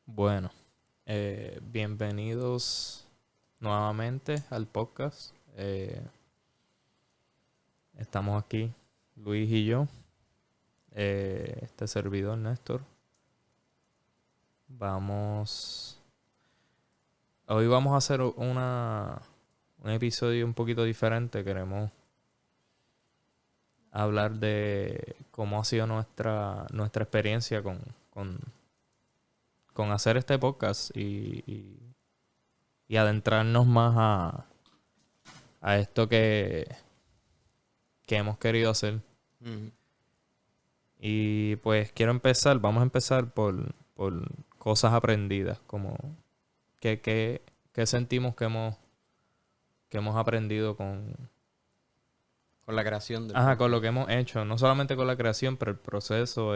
Bueno, bienvenidos nuevamente al podcast. Estamos aquí, Luis y yo, este servidor Néstor. Hoy vamos a hacer un episodio un poquito diferente. Queremos hablar de cómo ha sido nuestra experiencia con hacer este podcast y adentrarnos más a esto que hemos querido hacer. Ujú. Y pues vamos a empezar por cosas aprendidas, como qué sentimos que hemos aprendido Con la creación del con lo podcast. que hemos hecho, no solamente con la creación, pero el proceso,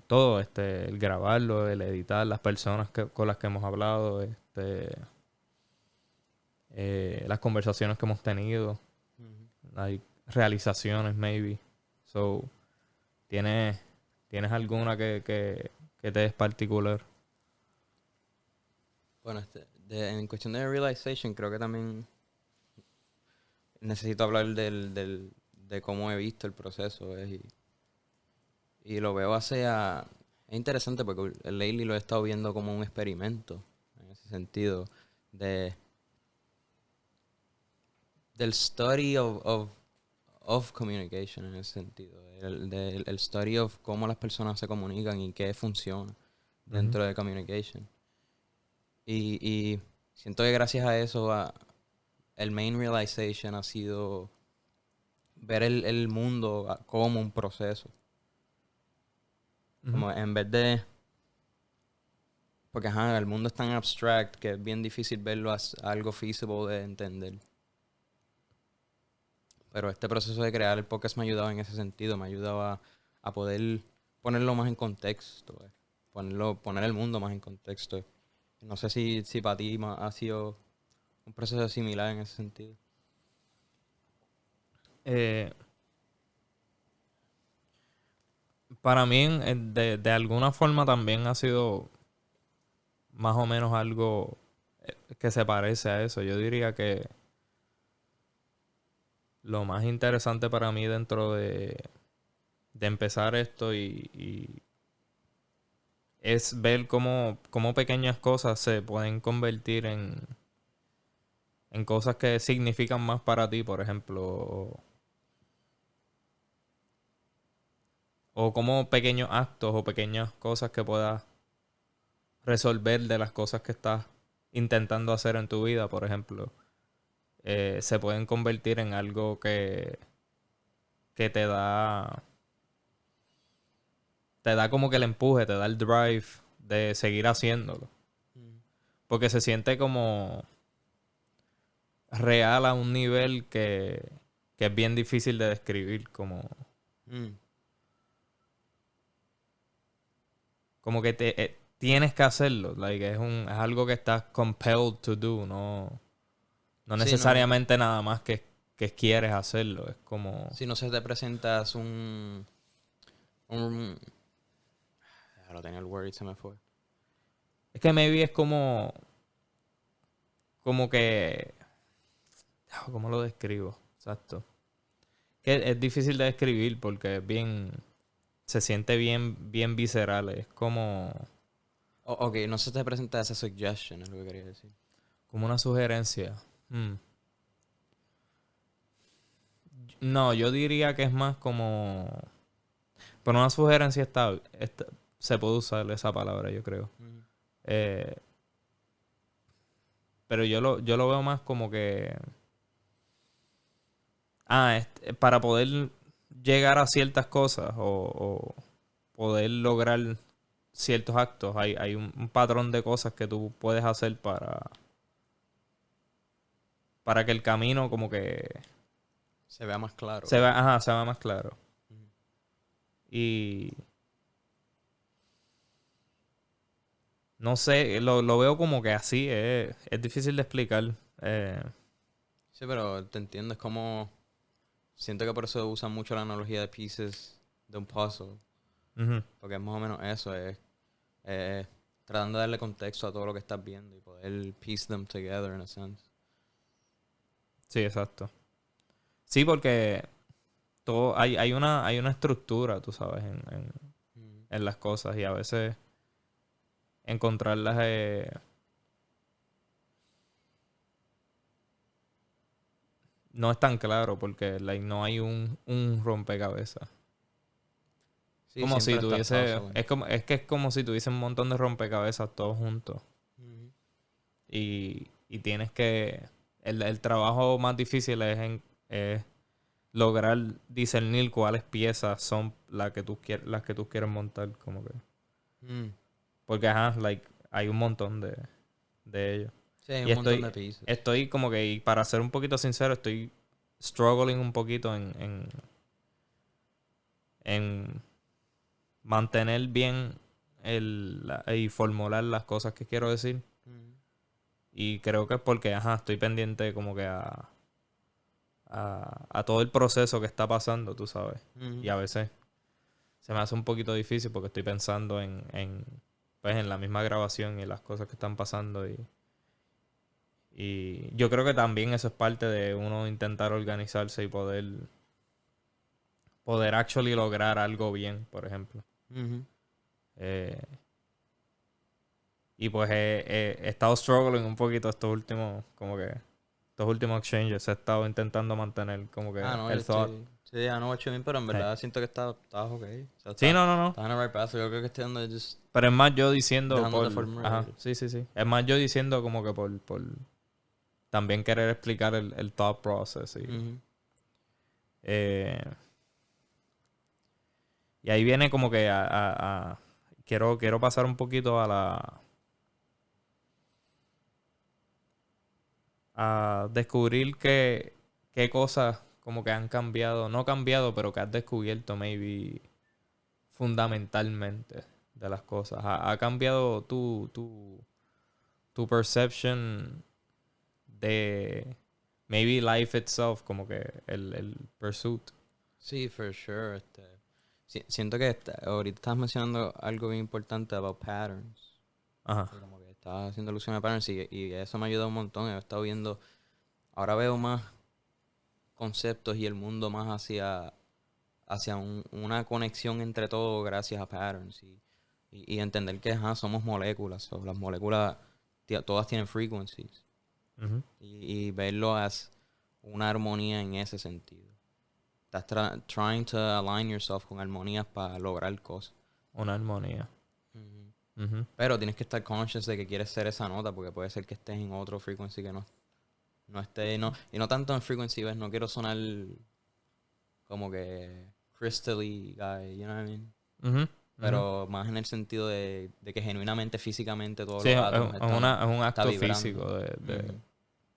todo, el grabarlo, el editar, las personas con las que hemos hablado, las conversaciones que hemos tenido. Ujú. Hay realizaciones, maybe. So, ¿tienes, ¿tienes alguna que te es particular? Bueno, en cuestión de realization, creo que también necesito hablar de cómo he visto el proceso. Y lo veo es interesante porque el lately lo he estado viendo como un experimento, en ese sentido, de, del study of communication, en ese sentido. El study of cómo las personas se comunican y qué funciona Ujú. dentro de communication. Y siento que gracias a eso, el main realization ha sido ver el mundo como un proceso. Ujú. Como en vez de... Porque el mundo es tan abstract que es bien difícil verlo algo feasible de entender. Pero este proceso de crear el podcast me ha ayudado en ese sentido. Me ha ayudado a poder ponerlo más en contexto. Poner el mundo más en contexto. No sé si para ti ha sido un proceso similar en ese sentido. Eh, para mí, de alguna forma también ha sido más o menos algo que se parece a eso. Yo diría que lo más interesante para mí dentro de empezar esto y es ver cómo pequeñas cosas se pueden convertir en cosas que significan más para ti, por ejemplo, o como pequeños actos o pequeñas cosas que puedas resolver de las cosas que estás intentando hacer en tu vida, por ejemplo, se pueden convertir en algo que te da como que el empuje, te da el drive de seguir haciéndolo. Mm. Porque se siente como real a un nivel que es bien difícil de describir, Mm. como que tienes que hacerlo, like, es algo que estás compelled to do, no Sí, no. necesariamente nada más que quieres hacerlo, es como... Si no se te presentas un ya lo tenía el word y se me fue. Es que maybe es como que... ¿Cómo lo describo? Exacto. Que es difícil de describir porque es bien... Se siente bien visceral, es Ok, no se te presenta esa suggestion, es lo que quería decir. como una sugerencia. Hmm. No, yo diría que es más como... Pero una sugerencia se puede usar esa palabra, yo creo. Ujú. Eh, pero yo lo veo más como que... para poder llegar a ciertas cosas o poder lograr ciertos actos, hay un patrón de cosas que tú puedes hacer para que el camino como que Se vea más claro. se vea más claro. Ujú. Y no sé, lo veo como que así, es difícil de explicar. Sí, pero te entiendo, es como... Siento que por eso usan mucho la analogía de pieces de un puzzle. Ujú. Porque es más o menos eso, es tratando de darle contexto a todo lo que estás viendo y poder piece them together in a sense. Sí, exacto. Sí, porque todo, hay una estructura, tú sabes, Mm. en las cosas y a veces encontrarlas no es tan claro porque like, no hay un rompecabezas. Sí, Como si siempre estás tuviese, puzzling. es que es como si tuviese un montón de rompecabezas todos juntos Ujú. y tienes que, el trabajo más difícil es lograr discernir cuáles piezas son las que tú quieres montar, como que. Mm. Porque, ajá, like, hay un montón de ellos. Sí, hay Y un montón de pieces. estoy como que, y para ser un poquito sincero, estoy struggling un poquito en mantener bien y formular las cosas que quiero decir. Mm. Y creo que es porque, ajá, estoy pendiente como que a todo el proceso que está pasando, tú sabes. Y Ujú. a veces se me hace un poquito difícil porque estoy pensando pues, en la misma grabación y las cosas que están pasando. Y yo creo que también eso es parte de uno intentar organizarse y poder actually lograr algo bien, por ejemplo. Ujú. Eh, y pues he estado struggling un poquito estos últimos exchanges. He estado intentando mantener como que Ah, no, yo el thought. estoy. Sí, I know what you mean, pero en Hey. verdad siento que estás ok. O sea, Sí, no, no, no. estás en el right path. Yo creo que estoy dando just Pero es más yo diciendo dejándote formar. Ajá, sí, sí, sí. Es más yo diciendo como que por también querer explicar el thought process. Ujú. Eh, y ahí viene como que quiero pasar un poquito a descubrir qué cosas como que han cambiado, no cambiado, pero que has descubierto maybe fundamentalmente de las cosas. Ha cambiado tu perception de maybe life itself, como que el pursuit. Sí, for sure. Siento que ahorita estás mencionando algo bien importante about patterns. Ajá. Y como que estás haciendo alusión a patterns y eso me ha ayudado un montón. He estado viendo, ahora veo más conceptos y el mundo más hacia una conexión entre todo gracias a patterns y entender que ajá, somos moléculas. Las moléculas todas tienen frequencies Ujú. y verlo as una armonía en ese sentido. Estás trying to align yourself con armonías para lograr cosas. Una armonía. Ujú. Ujú. Pero tienes que estar conscious de que quieres ser esa nota porque puede ser que estés en otro frequency que no esté, no, y no tanto en frequency, ¿ves? No quiero sonar como que crystally guy, you know what I mean? Ujú. Ujú. Pero más en el sentido de que genuinamente, físicamente, todos Sí, los átomos es un está acto vibrando. físico Ujú,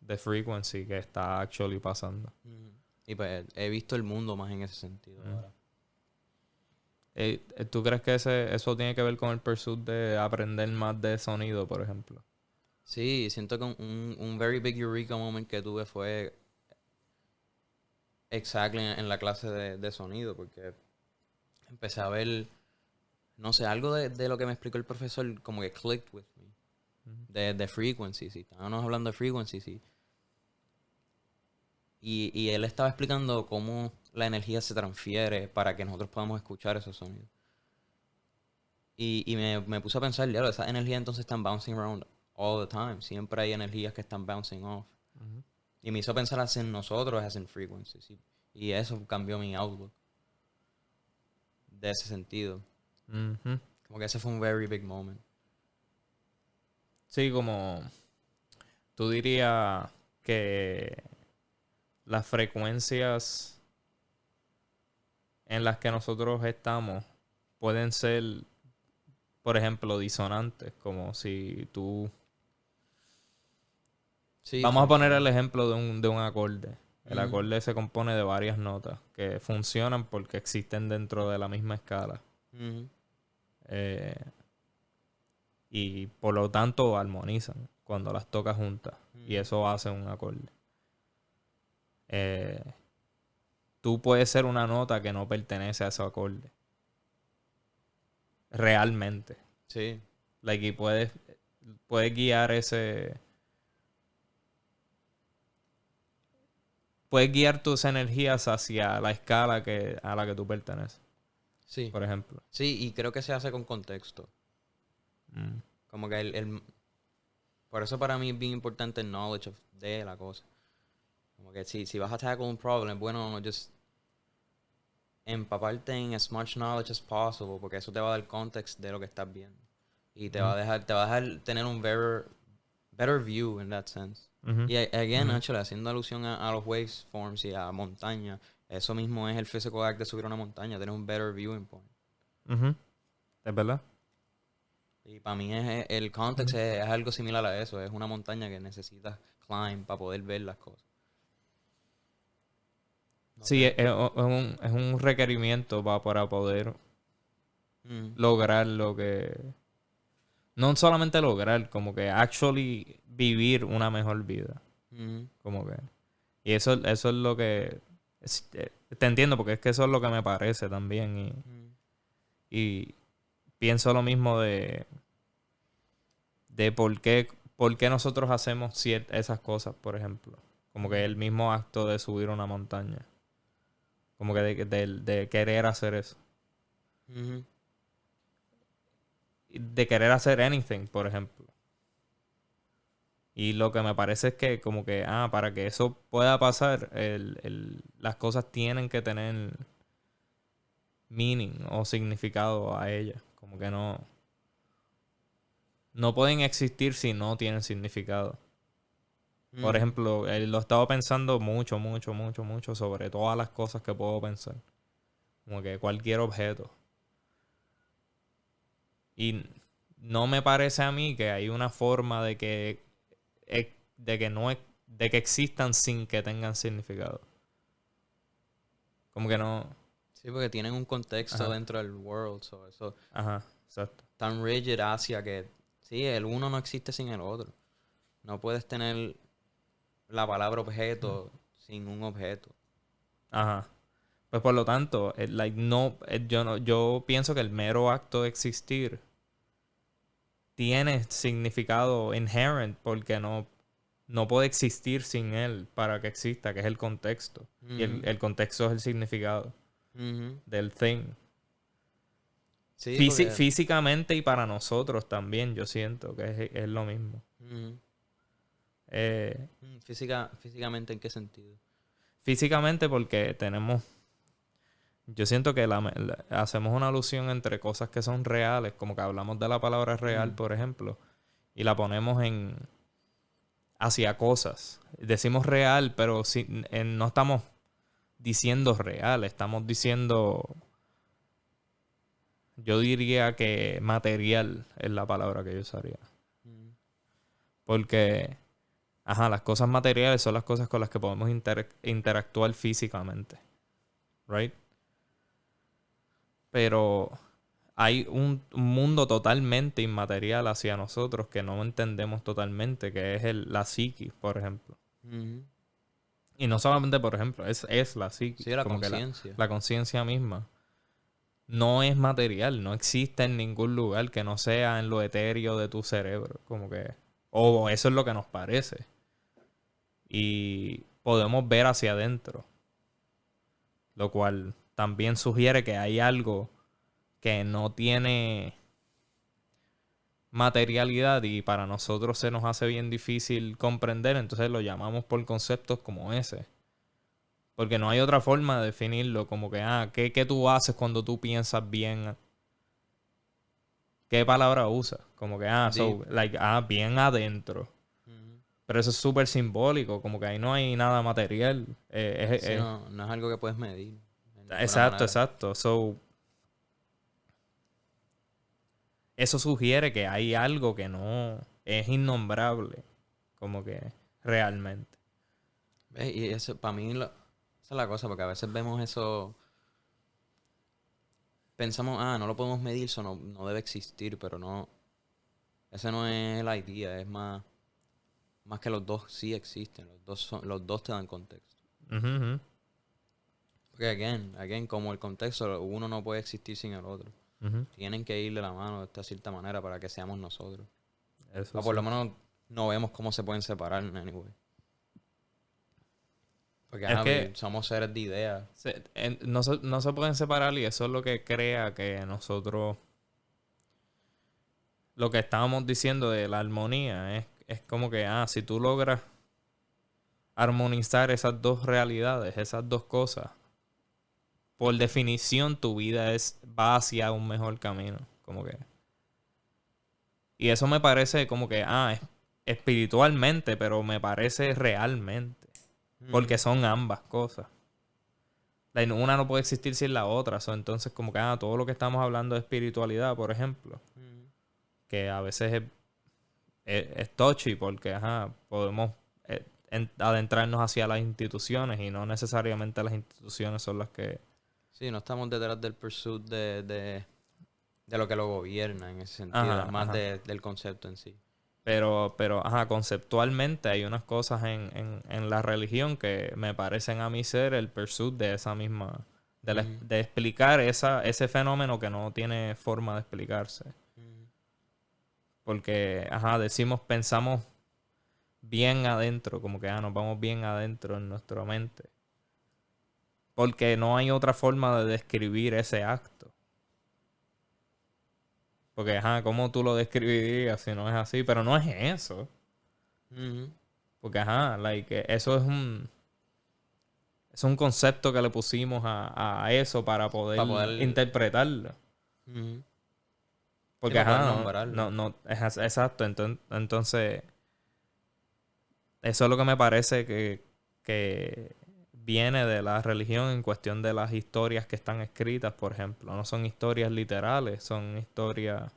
de frequency que está actually pasando. ujú. Y pues he visto el mundo más en ese sentido Mm. ahora. ¿Tú crees que eso tiene que ver con el pursuit de aprender más de sonido, por ejemplo? Sí, siento que un very big eureka moment que tuve fue exactly en la clase de sonido, porque empecé a ver, no sé, algo de lo que me explicó el profesor como que clicked with me, Ujú. de frequencies, sí. Estábamos hablando de frequencies, sí. Y él estaba explicando cómo la energía se transfiere para que nosotros podamos escuchar esos sonidos. Y me puse a pensar, ya, esas energías entonces están bouncing around all the time. Siempre hay energías que están bouncing off. Ujú. Y me hizo pensar así en nosotros, as en frequencies. Y eso cambió mi outlook de ese sentido. Ujú. Como que ese fue un very big moment. Sí, como tú dirías que las frecuencias en las que nosotros estamos pueden ser, por ejemplo, disonantes, como si tú. Sí, Vamos a for poner sure. el ejemplo de un acorde. El Ujú, acorde se compone de varias notas que funcionan porque existen dentro de la misma escala. ujú, Eh, y por lo tanto armonizan cuando las tocas juntas. Y ujú, eso hace un acorde. Eh, tú puedes ser una nota que no pertenece a ese acorde. realmente. Sí. Like, y puedes guiar ese... Puedes guiar tus energías hacia la escala a la que tú perteneces, Sí. por ejemplo. Sí, y creo que se hace con contexto. Mm. Como que por eso para mí es bien importante el knowledge de la cosa. Como que si vas a tackle un problem, bueno, just empaparte en as much knowledge as possible, porque eso te va a dar context de lo que estás viendo. Y te va a dejar tener un better view in that sense. Ujú, Y again, ujú, actually, haciendo alusión a los waveforms y a montaña, eso mismo es el physical act de subir una montaña, tener un better viewing point. ujú. ¿Es verdad? Y para mí el context Ujú. es algo similar a eso, es una montaña que necesitas climb para poder ver las cosas. No Sí, sé. es un requerimiento para poder Mm, lograr lo que... No solamente lograr, como que actually vivir una mejor vida. mm, Como que... Y eso es lo que... te entiendo, porque es que eso es lo que me parece también. mm, Y pienso lo mismo de por qué nosotros hacemos esas cosas, por ejemplo. Como que el mm, mismo acto de subir una montaña. Como que de querer hacer eso. mm, De querer hacer anything, por ejemplo. Y lo que me parece es que como que, para que eso pueda pasar, las cosas tienen que tener meaning o significado a ellas. Como que no pueden existir si no tienen significado. Por mm. ejemplo, lo he estado pensando mucho, mucho, mucho, mucho sobre todas las cosas que puedo pensar. Como que cualquier objeto. Y no me parece a mí que hay una forma de que no, de que existan sin que tengan significado. Como que no. Sí, porque tienen un contexto Ajá, dentro del world, so eso ajá, exacto. tan rigid hacia que sí, el uno no existe sin el otro. No puedes tener la palabra objeto sin un objeto. Ajá. Pues por lo tanto, yo pienso que el mero acto de existir tiene significado inherent porque no puede existir sin él para que exista, que es el contexto. Y Ujú, el contexto es el significado ujú. del thing. Sí, porque Físicamente y para nosotros también, yo siento que es lo mismo. ujú. Eh, Físicamente, ¿en qué sentido? Físicamente porque yo siento que hacemos una alusión entre cosas que son reales, como que hablamos de la palabra real, Mm, por ejemplo, y la ponemos hacia cosas. Decimos real, pero no estamos diciendo real, estamos diciendo, yo diría que material es la palabra que yo usaría. mm, Porque, ajá, las cosas materiales son las cosas con las que podemos interactuar físicamente, ¿right? Pero hay un mundo totalmente inmaterial hacia nosotros que no entendemos totalmente, que es la psiquis, por ejemplo. ujú. Y no solamente, por ejemplo, es la Sí, psiquis, la como que conciencia. la conciencia misma. No es material, no existe en ningún lugar que no sea en lo etéreo de tu cerebro, como que... O eso es lo que nos parece. Y podemos ver hacia adentro, lo cual también sugiere que hay algo que no tiene materialidad y para nosotros se nos hace bien difícil comprender, entonces lo llamamos por conceptos como ese. Porque no hay otra forma de definirlo, como que, ¿qué tú haces cuando tú piensas bien? ¿Qué palabra usas? Como que, Deep. bien adentro. Ujú. Pero eso es súper simbólico, como que ahí no hay nada material. Sí, no es algo que puedes medir de ninguna Exacto, manera. exacto. So, eso sugiere que hay algo que no es innombrable, como que realmente. ¿Ves? Y eso, para mí, esa es la cosa, porque a veces vemos eso, pensamos, no lo podemos medir, eso no debe existir, pero no, ese no es la idea, es más que los dos sí existen, los dos te dan contexto. Ujú, ujú. Porque again, como el contexto, uno no puede existir sin el otro. Ujú. tienen que ir de la mano de esta cierta manera para que seamos nosotros. Eso O por sí. lo menos no vemos cómo se pueden separar, anyway. Porque Es que somos seres de ideas. no se pueden separar y eso es lo que crea que nosotros, lo que estábamos diciendo de la armonía, es como que, si tú logras armonizar esas dos realidades, esas dos cosas, por definición tu vida va hacia un mejor camino, como que. Y eso me parece como que, espiritualmente, pero me parece realmente, porque son ambas cosas. Una no puede existir sin la otra. Entonces, como que todo lo que estamos hablando de espiritualidad, por ejemplo, que a veces es touchy porque podemos adentrarnos hacia las instituciones y no necesariamente las instituciones son las que... Sí, no estamos detrás del pursuit de lo que lo gobierna en ese sentido, es más del concepto en sí. Pero, conceptualmente hay unas cosas en la religión que me parecen a mí ser el pursuit de esa misma... De explicar ese fenómeno que no tiene forma de explicarse. Porque, pensamos bien adentro, como que nos vamos bien adentro en nuestra mente. Porque no hay otra forma de describir ese acto. Porque, ¿cómo tú lo describirías si no es así? Pero no es eso. Porque, eso es un concepto que le pusimos a eso para poder interpretarlo. Porque, no, exacto. Entonces, eso es lo que me parece que viene de la religión en cuestión de las historias que están escritas, por ejemplo. No son historias literales, son historias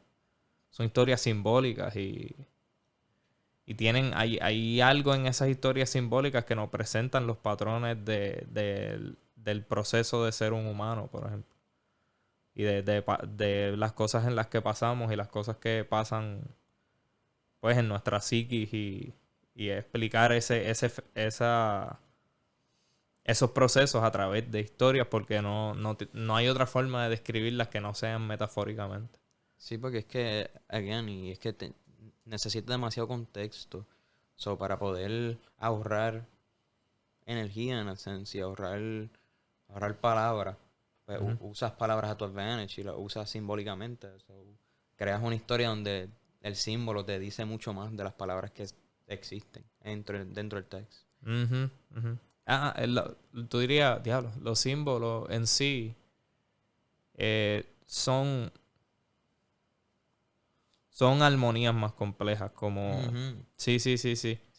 simbólicas y hay algo en esas historias simbólicas que nos presentan los patrones del proceso de ser un humano, por ejemplo. Y de las cosas en las que pasamos y las cosas que pasan pues en nuestra psiquis y explicar esos procesos a través de historias porque no hay otra forma de describirlas que no sean metafóricamente. Sí, porque es que, again, y es que necesita demasiado contexto. Para poder ahorrar energía en esencia, ahorrar palabras. Pues, usas palabras a tu advantage y las usas simbólicamente. Creas una historia donde el símbolo te dice mucho más de las palabras que existen dentro del texto. Tú dirías, diablo, los símbolos en sí son armonías más complejas, como... Sí. Sí,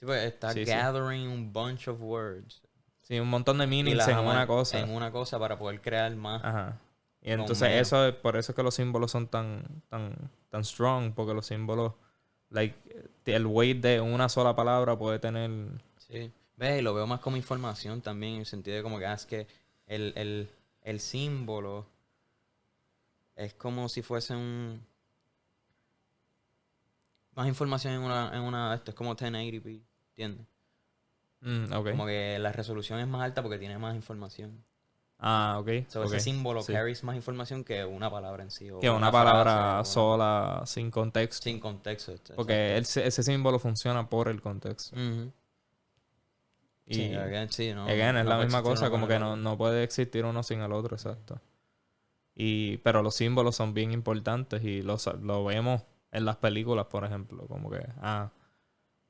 pues está gathering un bunch of words. Sí, un montón de meanings en una cosa. En una cosa para poder crear más. Ajá. Y entonces por eso es que los símbolos son tan strong, porque los símbolos, el weight de una sola palabra puede tener... Sí. ¿Ves? Y lo veo más como información también, en el sentido de como que es que el símbolo es como si fuese más información esto es como 1080p, ¿entiendes? Okay. Como que la resolución es más alta porque tiene más información. Ok. Ese símbolo carries más información que una palabra en sí. Que una palabra sola, sin contexto. Sin contexto. Porque ese símbolo funciona por el contexto. Y again, es la misma cosa, como que no puede existir uno sin el otro, exacto. Pero los símbolos son bien importantes y lo vemos en las películas, por ejemplo. Como que,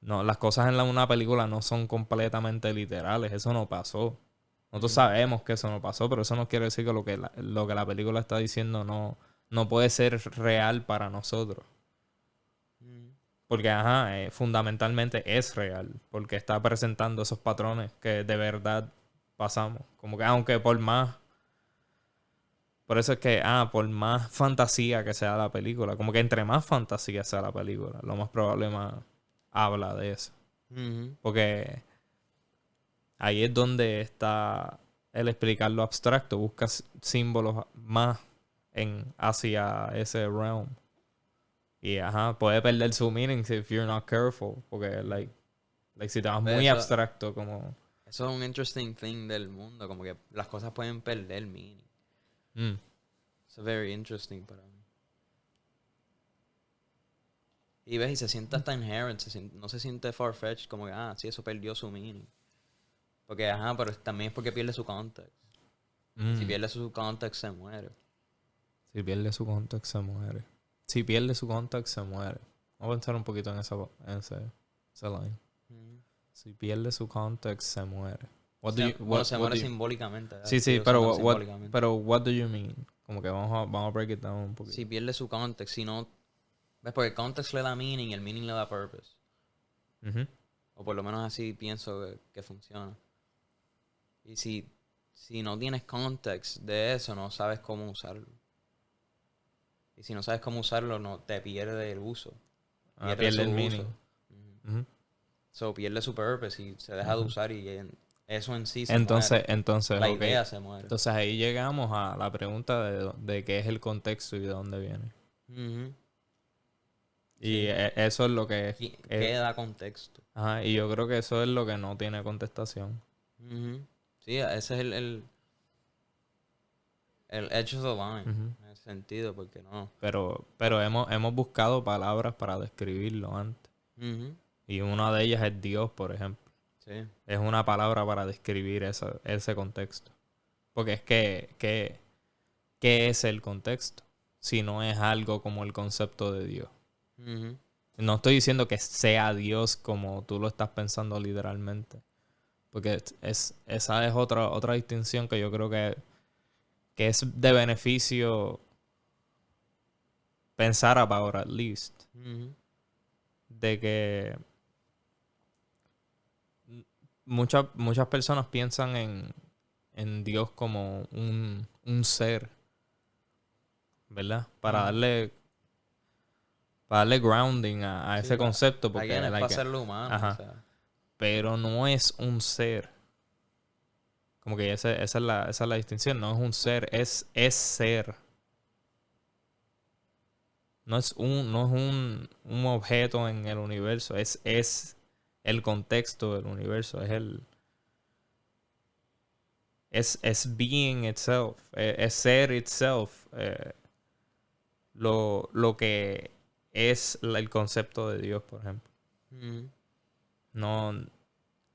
no, las cosas en una película no son completamente literales. Eso no pasó. Nosotros sabemos que eso no pasó, pero eso no quiere decir que lo que la película está diciendo no puede ser real para nosotros. Porque, fundamentalmente es real. Porque está presentando esos patrones que de verdad pasamos. Como que, aunque por más... Por eso es que, por más fantasía que sea la película, como que entre más fantasía sea la película, lo más probable más habla de eso. Porque ahí es donde está el explicar lo abstracto. Buscas símbolos más hacia ese realm. Y puede perder su meaning if you're not careful. Porque si te vas muy abstracto como... Eso es un interesting thing del mundo. Como que las cosas pueden perder meaning. It's very interesting para mí. Y ves, y se siente hasta inherent, no se siente far-fetched, como que, sí, eso perdió su meaning. Porque, pero también es porque pierde su context. Si pierde su context, se muere. Si pierde su context, se muere. Si pierde su context, se muere. Vamos a pensar un poquito en esa line. Si pierde su context, se muere. Se muere simbólicamente. Sí, pero what do you mean? Como que vamos a break it down un poquito. Si pierde su context, si no... ¿Ves? Porque el context le da meaning y el meaning le da purpose. O por lo menos así pienso que funciona. Y si no tienes context de eso, no sabes cómo usarlo. Y si no sabes cómo usarlo, no te pierde el uso. Pierde el meaning. So pierde su purpose y se deja de usar y eso en sí se muere. Entonces, la idea se muere. Entonces ahí llegamos a la pregunta de qué es el contexto y de dónde viene. Y eso es lo que... ¿Qué da contexto? Ajá, y yo creo que eso es lo que no tiene contestación. Sí, ese es el edge of the line, en ese sentido, porque no. Pero hemos buscado palabras para describirlo antes. Y una de ellas es Dios, por ejemplo. Sí. Es una palabra para describir ese contexto. Porque es que ¿qué es el contexto? Si no es algo como el concepto de Dios. No estoy diciendo que sea Dios como tú lo estás pensando literalmente. Porque esa es otra distinción que yo creo que es de beneficio pensar about at least. De que muchas personas piensan en Dios como un ser, ¿verdad? Para darle grounding a ese concepto. Porque es para ser humano. Ajá. O sea. Pero no es un ser. Como que esa es la distinción. No es un ser, es ser. No es un objeto en el universo. Es el contexto del universo. Es being itself. Es ser itself. Lo que es el concepto de Dios, por ejemplo. No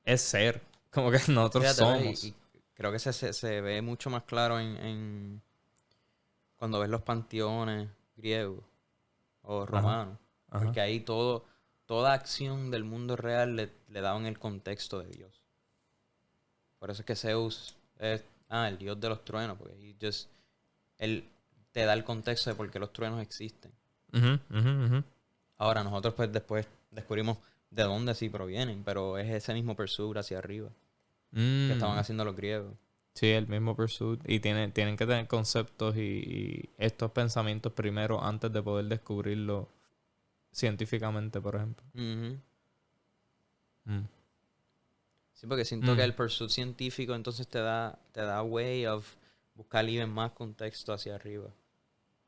es ser. Como que nosotros somos. Y creo que se ve mucho más claro en cuando ves los panteones griegos o romanos. Ajá. Porque ahí toda acción del mundo real le daban el contexto de Dios. Por eso es que Zeus es el dios de los truenos, porque él te da el contexto de por qué los truenos existen. Ahora nosotros pues después descubrimos de dónde sí provienen, pero es ese mismo pursuit hacia arriba que estaban haciendo los griegos. Sí, el mismo pursuit. Y tienen que tener conceptos y estos pensamientos primero antes de poder descubrirlo científicamente, por ejemplo. Sí, porque siento que el pursuit científico entonces te da way of buscar even más contexto hacia arriba.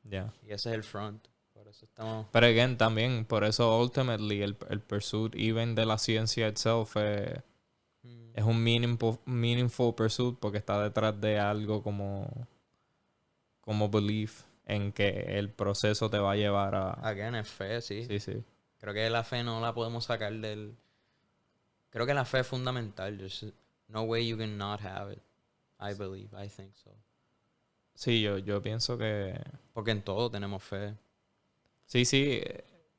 Ya. Y ese es el front. Por eso estamos... Pero again, también, por eso ultimately el pursuit even de la ciencia itself es un meaningful pursuit porque está detrás de algo como belief en que el proceso te va a llevar a... Again, es fe, sí. Sí. Creo que la fe no la podemos sacar del... Creo que la fe es fundamental. There's no way you can not have it. I believe, I think so. Sí, yo pienso que... Porque en todo tenemos fe. Sí.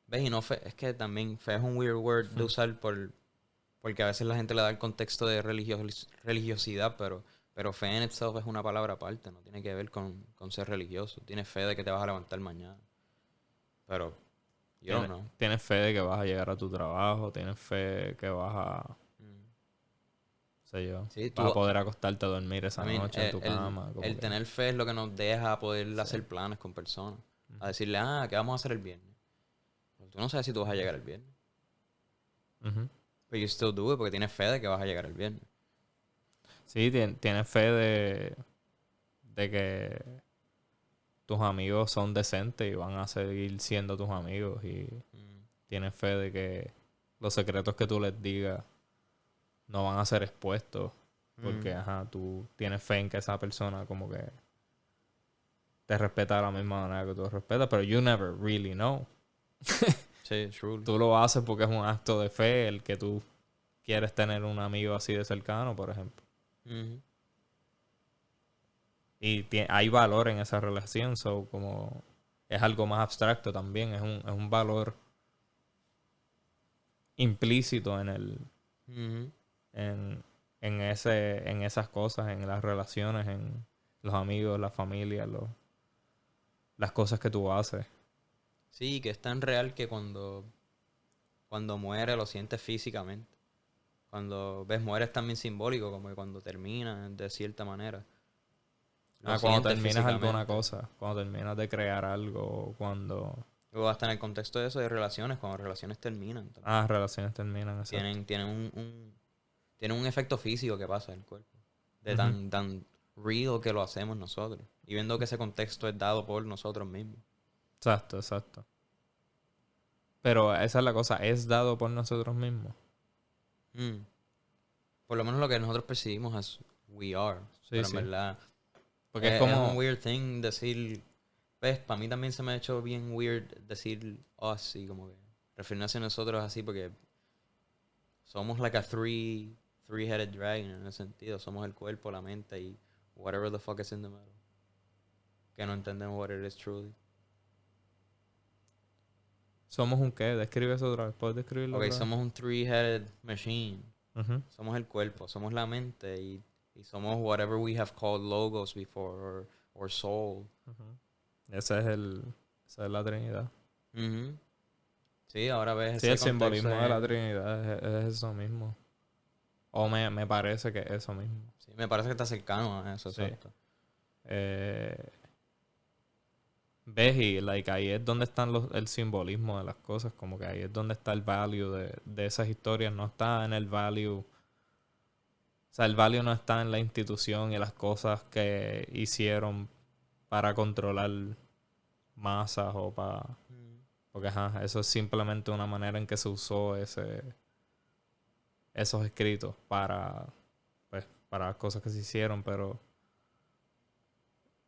¿Ves? Y no fe... Es que también fe es un weird word de usar porque a veces la gente le da el contexto de religiosidad, pero fe en itself es una palabra aparte. No tiene que ver con ser religioso. Tienes fe de que te vas a levantar mañana. Pero... Tienes fe de que vas a llegar a tu trabajo, tienes fe que vas a... vas a poder acostarte a dormir esa noche en tu cama. El tener fe es lo que nos deja poder hacer planes con personas. A decirle, ¿qué vamos a hacer el viernes? Pero tú no sabes si tú vas a llegar el viernes. Pero you still do it porque tienes fe de que vas a llegar el viernes. Sí, tienes fe de que tus amigos son decentes y van a seguir siendo tus amigos y tienes fe de que los secretos que tú les digas no van a ser expuestos porque tú tienes fe en que esa persona como que te respeta de la misma manera que tú respetas, pero you never really know. Sí, truly. Tú lo haces porque es un acto de fe el que tú quieres tener un amigo así de cercano, por ejemplo. Ujú. Y hay valor en esa relación, so como es algo más abstracto también, es un valor implícito en el Ujú. en, en esas cosas, en las relaciones, en los amigos, la familia, las cosas que tú haces. Sí, que es tan real que cuando muere lo sientes físicamente. Cuando ves muere es también simbólico, como que cuando termina de cierta manera. Lo Cuando sientes terminas alguna físicamente. cosa, cuando terminas de crear algo, cuando Luego hasta en el contexto de eso de relaciones, cuando relaciones terminan también. relaciones terminan, exacto. Tienen un efecto físico que pasa en el cuerpo. De Ujú. tan real que lo hacemos nosotros. Y viendo que ese contexto es dado por nosotros mismos. Exacto, exacto. Pero esa es la cosa, es dado por nosotros mismos. Mm. Por lo menos lo que nosotros percibimos es we are. Sí, Pero en sí. verdad Porque es es un como, weird thing decir. Pues para mí también se me ha hecho bien weird decir us y como que referirnos a nosotros así porque somos like a three-headed dragon en ese sentido. Somos el cuerpo, la mente y whatever the fuck is in the middle. Que no entendemos what it is truly. somos un qué, describe eso otra vez, ¿puedes describirlo Ok, otra vez? somos un three-headed machine. Ujú, Somos el cuerpo, somos la mente y somos whatever we have called logos before or soul. ujú. Esa es la Trinidad. Ujú. Sí, ahora ves Sí, el ese contexto simbolismo de la en... Trinidad es eso mismo. O me parece que es eso mismo. Sí, me parece que está cercano a eso, Sí. exacto. Eh, ves y like, ahí es donde están el simbolismo de las cosas. Como que ahí es donde está el value de esas historias. No está en el value. O sea, el value no está en la institución y las cosas que hicieron para controlar masas o para... Mm. Porque ajá, eso es simplemente una manera en que se usó esos escritos para, pues, para las cosas que se hicieron, pero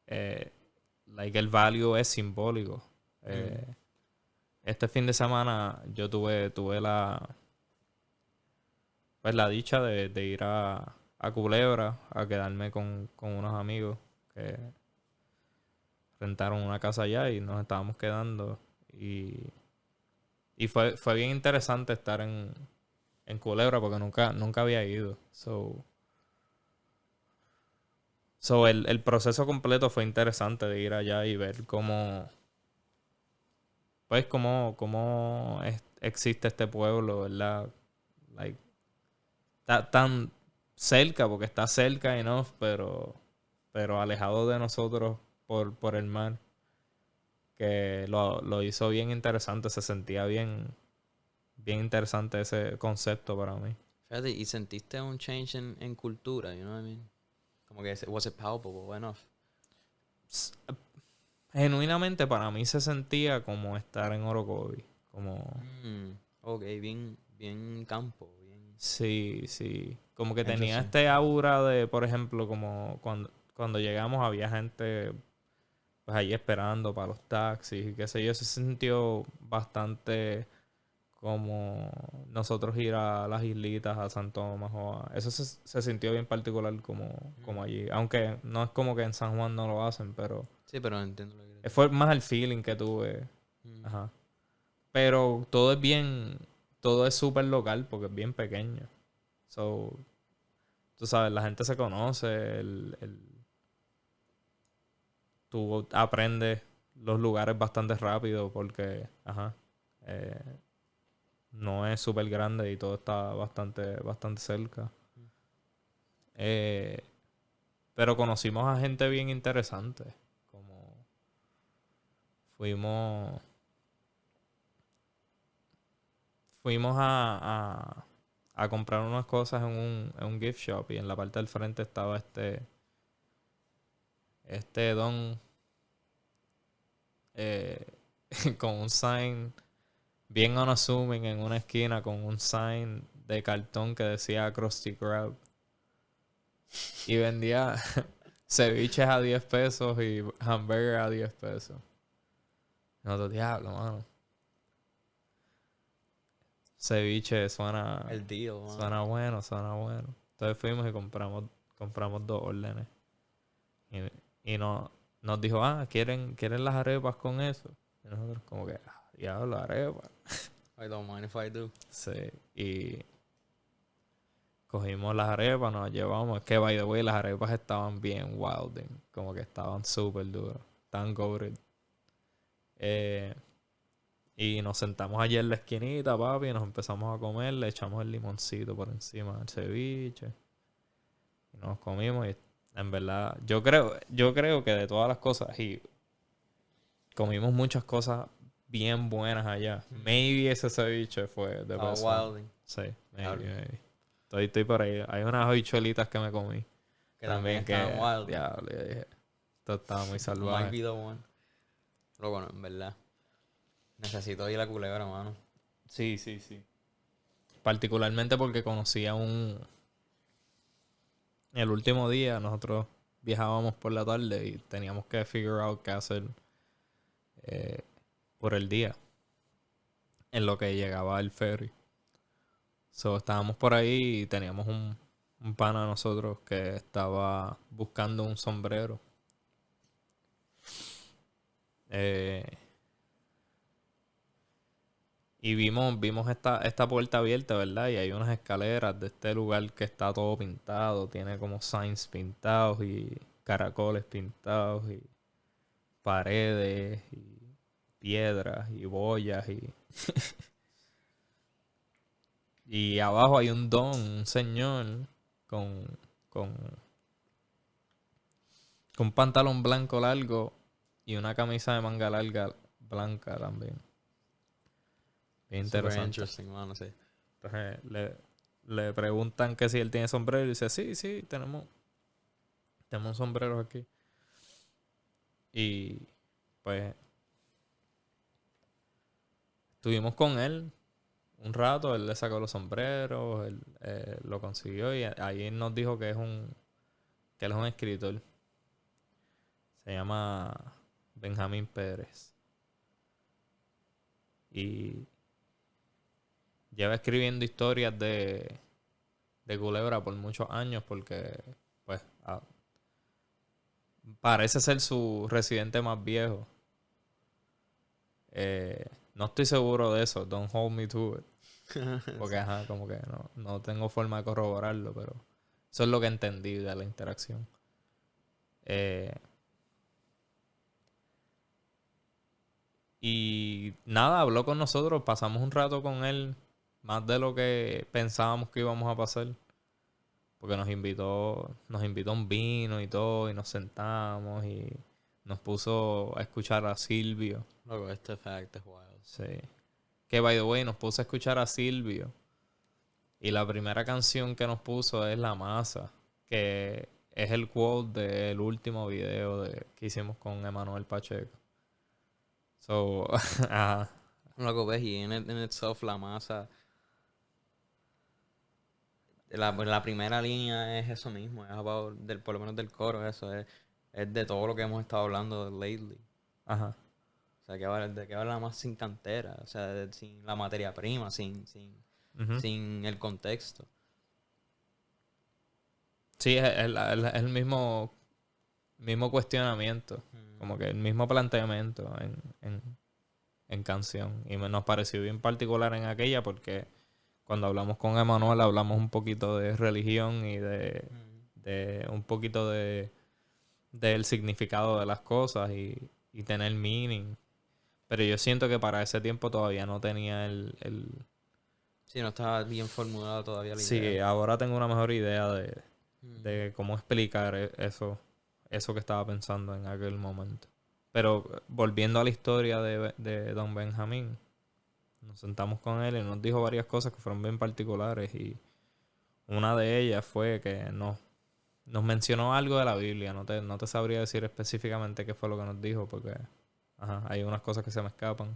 eh, like el value es simbólico. Mm. Este fin de semana yo tuve pues la dicha de ir a Culebra a quedarme con unos amigos que rentaron una casa allá y nos estábamos quedando y fue bien interesante estar en Culebra porque nunca había ido. So el proceso completo fue interesante de ir allá y ver pues existe este pueblo, ¿verdad? Like, está tan cerca, porque está cerca enough, pero alejado de nosotros por el mar, que lo hizo bien interesante, se sentía bien interesante ese concepto para mí. Fíjate, y sentiste un change en cultura, you know what I mean? Como que, was it palpable enough? S- Genuinamente para mí se sentía como estar en Orocovi, como... Mm, ok, bien campo, bien Sí, sí. Como que tenía interesting. este aura de, por ejemplo, como cuando llegamos había gente pues ahí esperando para los taxis y qué sé yo. Se sintió bastante como nosotros ir a las islitas, a San Tomás Eso se sintió bien particular como Mm. allí. Aunque no es como que en San Juan no lo hacen, pero Sí, pero entiendo lo que quieres fue decir. más el feeling que tuve. Mm. Ajá. Pero todo es súper local porque es bien pequeño. So, tú sabes, la gente se conoce, tú aprendes los lugares bastante rápido porque, ajá, eh, no es súper grande y todo está bastante cerca. Eh, pero conocimos a gente bien interesante, como fuimos, fuimos a comprar unas cosas en un gift shop y en la parte del frente estaba este don eh, con un sign bien unassuming en una esquina con un sign de cartón que decía Krusty Krab. Y vendía ceviches a 10 pesos y hamburger a 10 pesos. Nosotros, diablo, mano. ceviche suena, El deal, mano. suena bueno, suena bueno. Entonces fuimos y compramos 2 órdenes. Y nos dijo, ¿quieren las arepas con eso? Y nosotros como que, diablo, arepas. I don't mind if I do. Sí, y cogimos las arepas, nos las llevamos. Es que, by the way, las arepas estaban bien wilding. Como que estaban súper duras. Estaban goated. Y nos sentamos allí en la esquinita, papi, y nos empezamos a comer. Le echamos el limoncito por encima del ceviche. Y nos comimos. Y en verdad, yo creo que de todas las cosas, y comimos muchas cosas bien buenas allá. Maybe ese ceviche fue de best one. Wilding. Sí, Claro. maybe. Estoy por ahí. Hay unas habichuelitas que me comí. Que también estaban wild. Diablo, yo dije, esto estaba muy Might salvaje. be the one. Pero bueno, en verdad. Necesito ir a Culebra, mano. Sí. Particularmente porque conocí a el último día nosotros viajábamos por la tarde y teníamos que figure out qué hacer por el día en lo que llegaba el ferry. So, estábamos por ahí y teníamos un pana de nosotros que estaba buscando un sombrero. Y vimos esta puerta abierta, ¿verdad? Y hay unas escaleras de este lugar que está todo pintado. Tiene como signs pintados y caracoles pintados y paredes y piedras y boyas y... Y abajo hay un señor con, con un pantalón blanco largo y una camisa de manga larga blanca también. Bien Super interesante. interesting, mano, sí. Entonces le preguntan que si él tiene sombrero y dice, sí, tenemos sombreros aquí. Y pues estuvimos con él un rato, él le sacó los sombreros, él lo consiguió y ahí nos dijo que él es un escritor. Se llama Benjamín Pérez. Y lleva escribiendo historias de Culebra por muchos años porque pues parece ser su residente más viejo. No estoy seguro de eso, don't hold me to it. Porque como que no tengo forma de corroborarlo, pero eso es lo que entendí de la interacción. Y nada, habló con nosotros, pasamos un rato con él, más de lo que pensábamos que íbamos a pasar. Porque nos invitó a un vino y todo, y nos sentamos y nos puso a escuchar a Silvio. Loco, este fact es wild. Sí. Que, by the way, nos puso a escuchar a Silvio. Y la primera canción que nos puso es La Masa, que es el quote del último video que hicimos con Emanuel Pacheco. So, ajá. Loco, ves, y en itself la masa... La primera línea es eso mismo, es por lo menos del coro, eso es de todo lo que hemos estado hablando lately. Ajá. O sea, de que habla más sin cantera, o sea, sin la materia prima, sin Ujú. sin el contexto. Sí, es el mismo cuestionamiento, como que el mismo planteamiento en canción. Y nos pareció bien particular en aquella porque cuando hablamos con Emanuel hablamos un poquito de religión y de un poquito del significado de las cosas y tener meaning. Pero yo siento que para ese tiempo todavía no tenía el... Sí, no estaba bien formulada todavía la Sí, idea. ahora tengo una mejor idea de cómo explicar eso que estaba pensando en aquel momento. Pero volviendo a la historia de Don Benjamín, nos sentamos con él y nos dijo varias cosas que fueron bien particulares y una de ellas fue que nos mencionó algo de la Biblia. No te sabría decir específicamente qué fue lo que nos dijo porque hay unas cosas que se me escapan.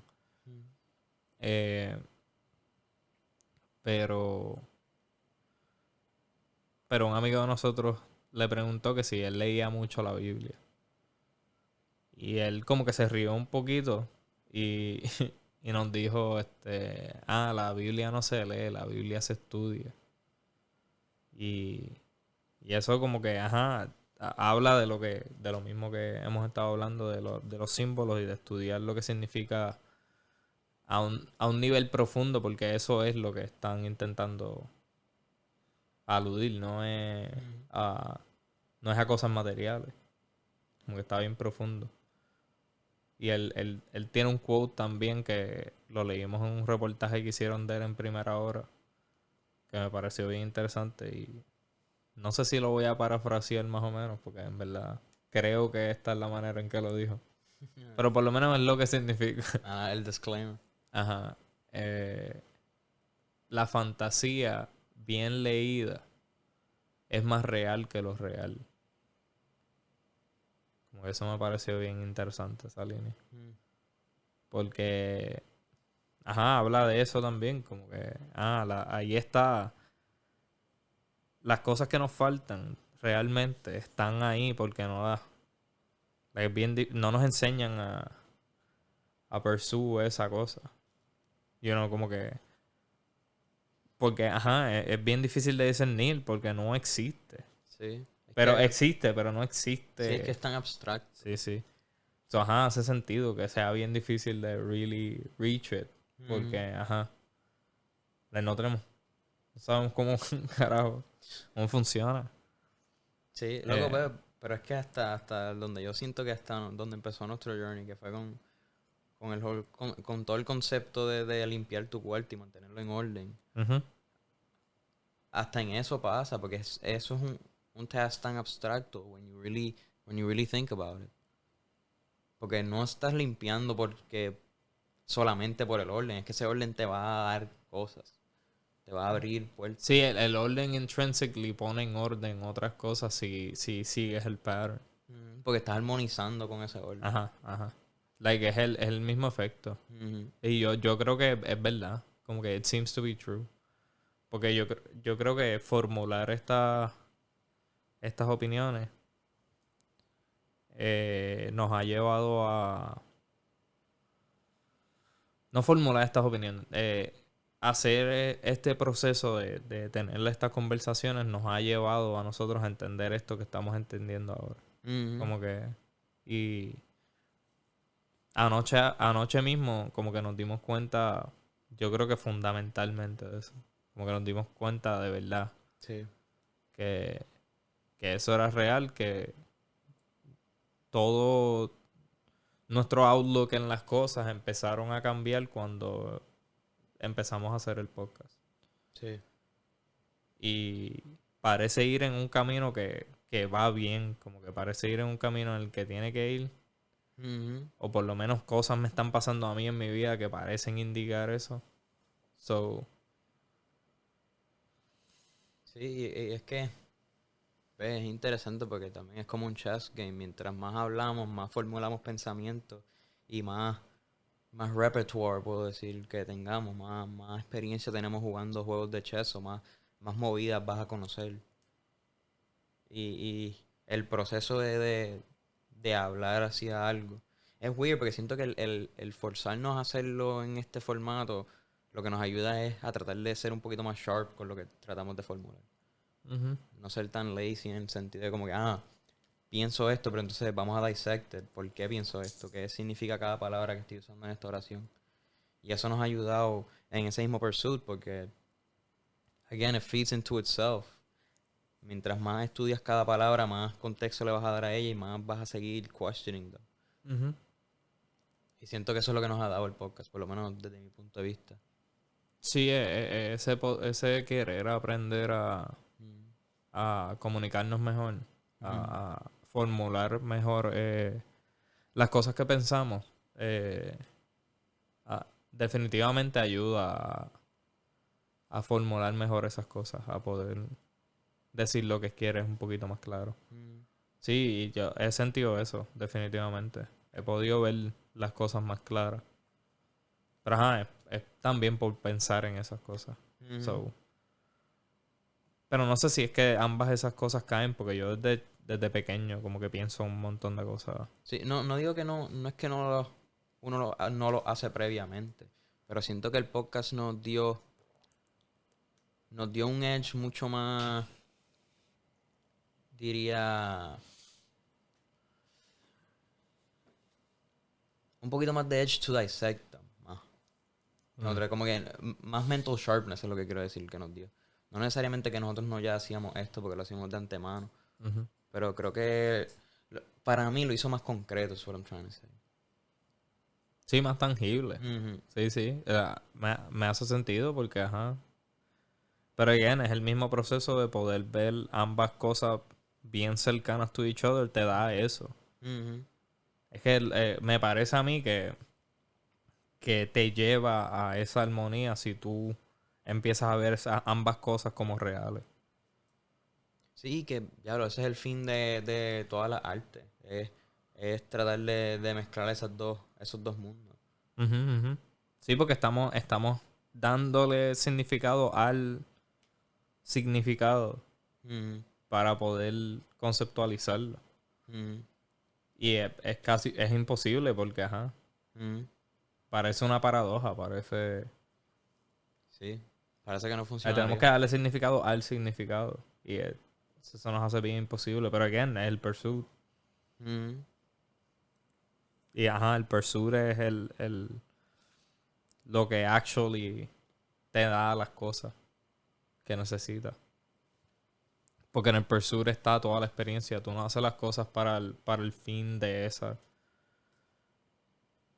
Pero un amigo de nosotros le preguntó que si él leía mucho la Biblia. Y él como que se rió un poquito y y nos dijo, la Biblia no se lee, la Biblia se estudia. Y eso como que, habla de lo mismo que hemos estado hablando, de los símbolos y de estudiar lo que significa a un nivel profundo, porque eso es lo que están intentando aludir, no es a cosas materiales, como que está bien profundo. Y él tiene un quote también que lo leímos en un reportaje que hicieron de él en Primera Hora, que me pareció bien interesante y no sé si lo voy a parafrasear más o menos, porque en verdad creo que esta es la manera en que lo dijo. Pero por lo menos es lo que significa. El disclaimer. Ajá. La fantasía bien leída es más real que lo real. Como que eso me pareció bien interesante esa línea. Porque, habla de eso también. Como que, ahí está. Las cosas que nos faltan realmente están ahí porque no nos enseñan a pursue esa cosa. Como que. Porque, es bien difícil de discernir porque no existe. Sí. Pero existe, pero no existe. Sí, es que es tan abstracto. Sí. So, hace sentido que sea bien difícil de really reach it. Porque, no tenemos. No sabemos cómo, carajo, cómo funciona. Sí, loco, pero es que hasta donde yo siento que hasta donde empezó nuestro journey, que fue con todo el concepto de limpiar tu cuarto y mantenerlo en orden. Hasta en eso pasa, porque eso es un task tan abstracto when you really think about it. Porque no estás limpiando solamente por el orden, es que ese orden te va a dar cosas. Te va a abrir puertas. Sí, el orden intrinsically pone en orden otras cosas si sigues el pattern. Porque estás armonizando con ese orden. Like, es el mismo efecto. Y yo creo que es verdad. Como que it seems to be true. Porque yo creo que formular estas opiniones nos ha llevado a... No formular estas opiniones. Hacer este proceso de tener estas conversaciones nos ha llevado a nosotros a entender esto que estamos entendiendo ahora. Como que... Y anoche mismo como que nos dimos cuenta, yo creo que fundamentalmente de eso. Como que nos dimos cuenta de verdad. Sí. Que eso era real, que todo nuestro outlook en las cosas empezaron a cambiar cuando empezamos a hacer el podcast. Sí. Y parece ir en un camino que va bien, como que parece ir en un camino en el que tiene que ir. O por lo menos cosas me están pasando a mí en mi vida que parecen indicar eso. Sí, y es que es interesante porque también es como un chess game. Mientras más hablamos, más formulamos pensamientos y más repertoire, puedo decir, que tengamos, más experiencia tenemos jugando juegos de chess o más movidas vas a conocer. Y el proceso de hablar hacia algo es weird porque siento que el forzarnos a hacerlo en este formato lo que nos ayuda es a tratar de ser un poquito más sharp con lo que tratamos de formular. No ser tan lazy en el sentido de como que, pienso esto, pero entonces vamos a dissect it. ¿Por qué pienso esto? ¿Qué significa cada palabra que estoy usando en esta oración? Y eso nos ha ayudado en ese mismo pursuit porque, again, it feeds into itself. Mientras más estudias cada palabra, más contexto le vas a dar a ella y más vas a seguir questioning them. Y siento que eso es lo que nos ha dado el podcast, por lo menos desde mi punto de vista. Sí, ese querer aprender a comunicarnos mejor, a formular mejor las cosas que pensamos, definitivamente ayuda a formular mejor esas cosas, a poder decir lo que quieres un poquito más claro. Sí, yo he sentido eso, definitivamente. He podido ver las cosas más claras. Pero es también por pensar en esas cosas. Pero no sé si es que ambas esas cosas caen, porque yo desde pequeño como que pienso un montón de cosas. Sí, no digo que no es que uno no lo hace previamente. Pero siento que el podcast nos dio un edge mucho más, diría, un poquito más de edge to dissect them, más. Como que más mental sharpness es lo que quiero decir que nos dio. No necesariamente que nosotros no ya hacíamos esto porque lo hacíamos de antemano, pero creo que para mí lo hizo más concreto, es what I'm trying to say. Sí, más tangible. Sí, sí. Me hace sentido porque, ajá. Pero, again, es el mismo proceso de poder ver ambas cosas bien cercanas to each other, te da eso. Es que me parece a mí que te lleva a esa armonía si tú empiezas a ver ambas cosas como reales. Sí, que ya ese es el fin de todas las artes. Es tratar de mezclar esos dos mundos. Sí, porque estamos dándole significado al significado para poder conceptualizarlo. Y es casi, es imposible porque, ajá, parece una paradoja, parece... Sí, parece que no funciona. Tenemos que darle significado al significado. Y eso nos hace bien imposible. Pero, again, es el pursuit. Y, ajá, el pursuit es lo que actually te da las cosas que necesitas. Porque en el pursuit está toda la experiencia. Tú no haces las cosas para el fin de esa.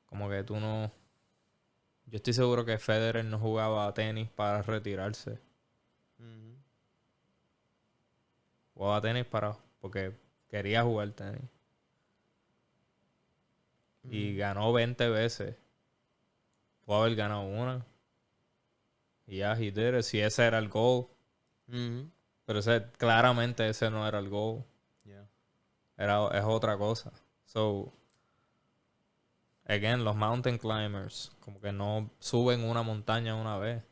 Como que tú no... Yo estoy seguro que Federer no jugaba tenis para retirarse. Jugaba tenis porque quería jugar tenis. Y ganó 20 veces. Pudo haber ganado una. Y ya, he did it. Si ese era el goal. Pero claramente ese no era el goal. Es otra cosa. So, again, los mountain climbers como que no suben una montaña una vez.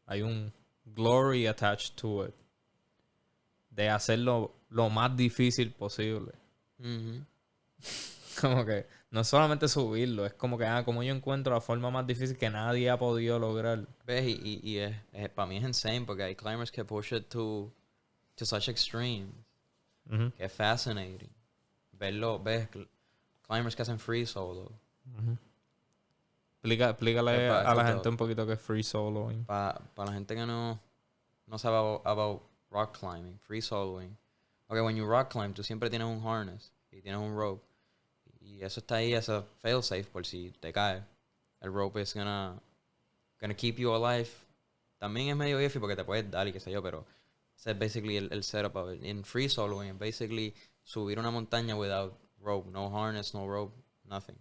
Hay un glory attached to it. De hacerlo lo más difícil posible. Como que no es solamente subirlo, es como que, como yo encuentro la forma más difícil que nadie ha podido lograr. ¿Ves? Y para mí es insane porque hay climbers que push it to such extremes. Que es fascinating. Ves, climbers que hacen free solo. Explícale a la gente un poquito qué es free soloing. Para la gente que no sabe about rock climbing, free soloing. Okay, when you rock climb, tú siempre tienes un harness y tienes un rope. Y eso está ahí, eso fail safe por si te caes. El rope is gonna keep you alive. También es medio iffy porque te puedes dar y qué sé yo, pero ese es basically el setup of it. In free soloing, basically subir una montaña without rope, no harness, no rope, nothing.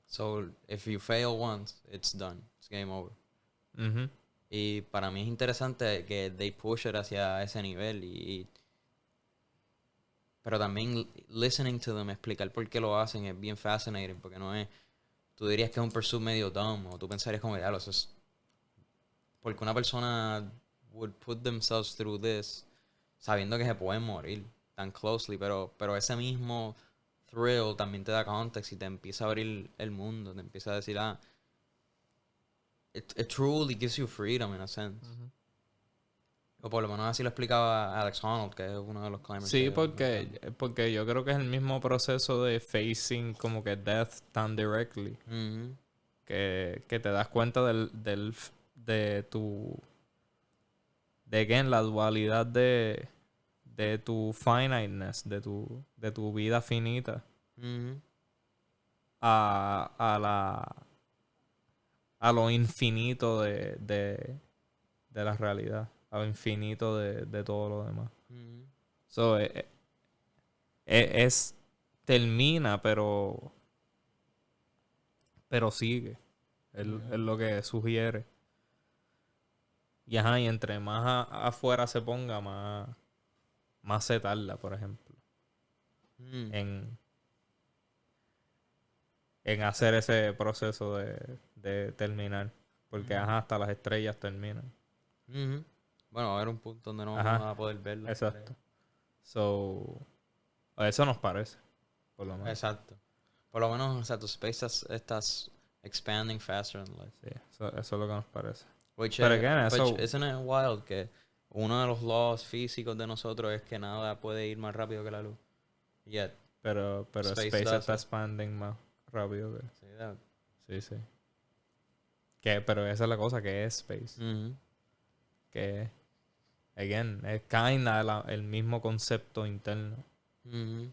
So if you fail once, it's done, it's game over. Y para mí es interesante que they push it hacia ese nivel pero también listening to them, explicar por qué lo hacen es bien fascinating, porque no es, tú dirías que es un pursuit medio dumb, o tú pensarías como, ya, eso es, porque una persona would put themselves through this, sabiendo que se pueden morir tan closely, pero ese mismo thrill también te da context y te empieza a abrir el mundo, te empieza a decir, it truly gives you freedom in a sense. O por lo menos así lo explicaba Alex Honnold, que es uno de los climbers. Sí, porque yo creo que es el mismo proceso de facing como que death tan directly. Que te das cuenta de tu... De again, la dualidad de tu finiteness, de tu vida finita. A lo infinito de la realidad. A lo infinito de todo lo demás. So, termina, pero sigue. Es lo que sugiere. Y ajá, y entre más afuera se ponga, más se tarda, por ejemplo. En hacer ese proceso de terminar. Porque ajá, hasta las estrellas terminan. Bueno, va a haber un punto donde no vamos a poder verlo. Exacto. So, eso nos parece, por lo menos. Exacto. Por lo menos, o sea, tus space estas expanding faster than light. Sí, eso es lo que nos parece. Which, Pero again, which eso... isn't it wild que uno de los laws físicos de nosotros es que nada puede ir más rápido que la luz. Yet, Pero Space Space does está it. expanding más rápido que... see that? Sí, sí. Pero esa es la cosa, que es Space. Mhm. Que, again, es kinda el mismo concepto interno. Mhm.